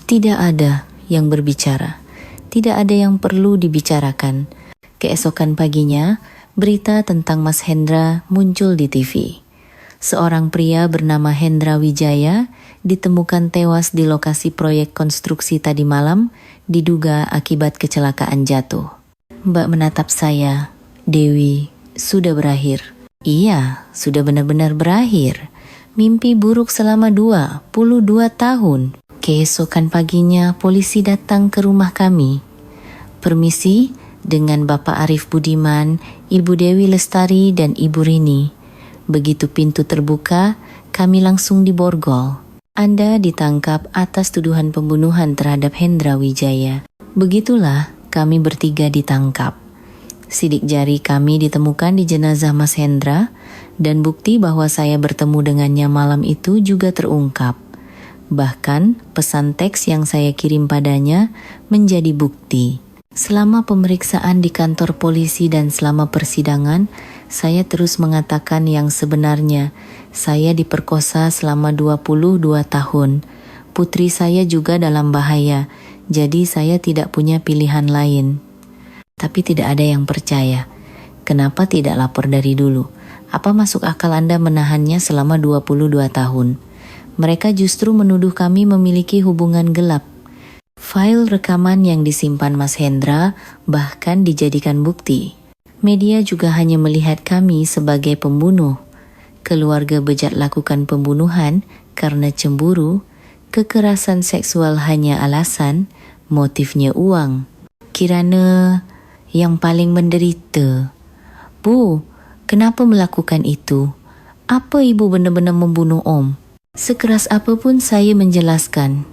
Tidak ada yang berbicara. Tidak ada yang perlu dibicarakan. Keesokan paginya, berita tentang Mas Hendra muncul di TV. Seorang pria bernama Hendra Wijaya ditemukan tewas di lokasi proyek konstruksi tadi malam, diduga akibat kecelakaan jatuh. Mbak menatap saya. Dewi, sudah berakhir. Iya, sudah benar-benar berakhir. Mimpi buruk selama 22 tahun. Keesokan paginya polisi datang ke rumah kami. Permisi, dengan Bapak Arif Budiman, Ibu Dewi Lestari dan Ibu Rini. Begitu pintu terbuka, kami langsung diborgol. Anda ditangkap atas tuduhan pembunuhan terhadap Hendra Wijaya. Begitulah kami bertiga ditangkap. Sidik jari kami ditemukan di jenazah Mas Hendra, dan bukti bahwa saya bertemu dengannya malam itu juga terungkap. Bahkan pesan teks yang saya kirim padanya menjadi bukti. Selama pemeriksaan di kantor polisi dan selama persidangan, saya terus mengatakan yang sebenarnya. Saya diperkosa selama 22 tahun. Putri saya juga dalam bahaya, jadi saya tidak punya pilihan lain. Tapi tidak ada yang percaya. Kenapa tidak lapor dari dulu? Apa masuk akal Anda menahannya selama 22 tahun? Mereka justru menuduh kami memiliki hubungan gelap. File rekaman yang disimpan Mas Hendra bahkan dijadikan bukti. Media juga hanya melihat kami sebagai pembunuh. Keluarga bejat lakukan pembunuhan karena cemburu, kekerasan seksual hanya alasan, motifnya uang. Kirana yang paling menderita. Bu, kenapa melakukan itu? Apa ibu benar-benar membunuh Om? Sekeras apapun saya menjelaskan.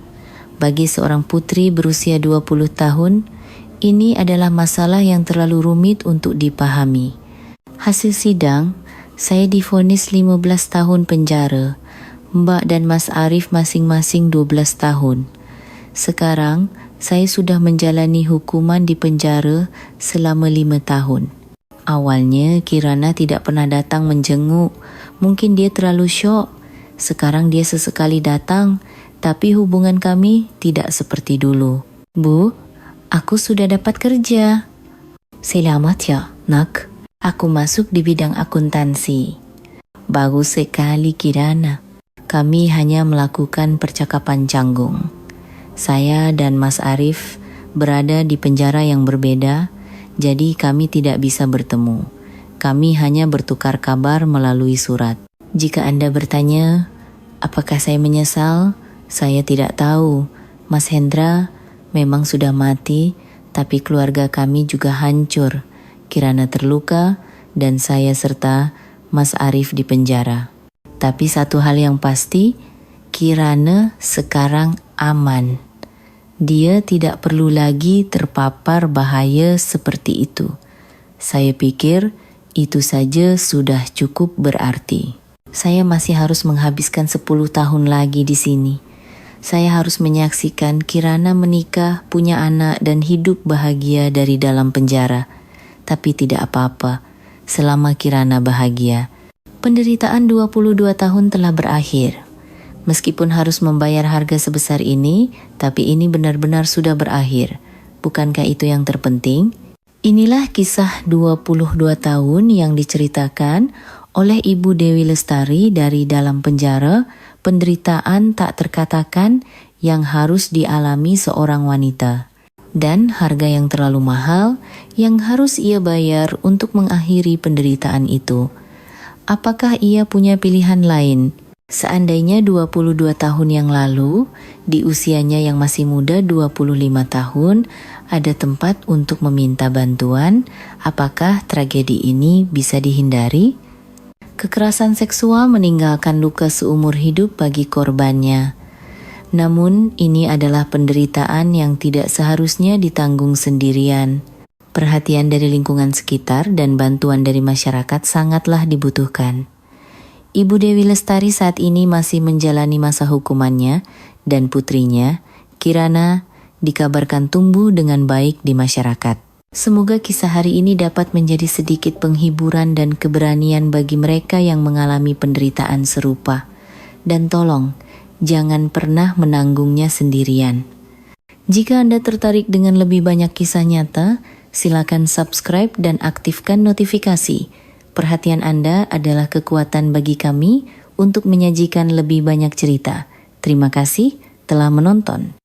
Bagi seorang putri berusia 20 tahun, ini adalah masalah yang terlalu rumit untuk dipahami. Hasil sidang, saya divonis 15 tahun penjara. Mbak dan Mas Arif masing-masing 12 tahun. Sekarang, saya sudah menjalani hukuman di penjara selama 5 tahun. Awalnya, Kirana tidak pernah datang menjenguk. Mungkin dia terlalu syok. Sekarang dia sesekali datang, tapi hubungan kami tidak seperti dulu. Bu, aku sudah dapat kerja. Selamat ya, nak. Aku masuk di bidang akuntansi. Bagus sekali, Kirana. Kami hanya melakukan percakapan canggung. Saya dan Mas Arif berada di penjara yang berbeda, jadi kami tidak bisa bertemu. Kami hanya bertukar kabar melalui surat. Jika Anda bertanya, apakah saya menyesal? Saya tidak tahu. Mas Hendra memang sudah mati, tapi keluarga kami juga hancur. Kirana terluka dan saya serta Mas Arif di penjara. Tapi satu hal yang pasti, Kirana sekarang aman. Dia tidak perlu lagi terpapar bahaya seperti itu. Saya pikir itu saja sudah cukup berarti. Saya masih harus menghabiskan 10 tahun lagi di sini. Saya harus menyaksikan Kirana menikah, punya anak dan hidup bahagia dari dalam penjara. Tapi tidak apa-apa, selama Kirana bahagia. Penderitaan 22 tahun telah berakhir. Meskipun harus membayar harga sebesar ini, tapi ini benar-benar sudah berakhir. Bukankah itu yang terpenting? Inilah kisah 22 tahun yang diceritakan oleh Ibu Dewi Lestari dari dalam penjara, penderitaan tak terkatakan yang harus dialami seorang wanita. Dan harga yang terlalu mahal yang harus ia bayar untuk mengakhiri penderitaan itu. Apakah ia punya pilihan lain? Seandainya 22 tahun yang lalu, di usianya yang masih muda 25 tahun, ada tempat untuk meminta bantuan, apakah tragedi ini bisa dihindari? Kekerasan seksual meninggalkan luka seumur hidup bagi korbannya. Namun, ini adalah penderitaan yang tidak seharusnya ditanggung sendirian. Perhatian dari lingkungan sekitar dan bantuan dari masyarakat sangatlah dibutuhkan. Ibu Dewi Lestari saat ini masih menjalani masa hukumannya dan putrinya, Kirana, dikabarkan tumbuh dengan baik di masyarakat. Semoga kisah hari ini dapat menjadi sedikit penghiburan dan keberanian bagi mereka yang mengalami penderitaan serupa. Dan tolong, jangan pernah menanggungnya sendirian. Jika Anda tertarik dengan lebih banyak kisah nyata, silakan subscribe dan aktifkan notifikasi. Perhatian Anda adalah kekuatan bagi kami untuk menyajikan lebih banyak cerita. Terima kasih telah menonton.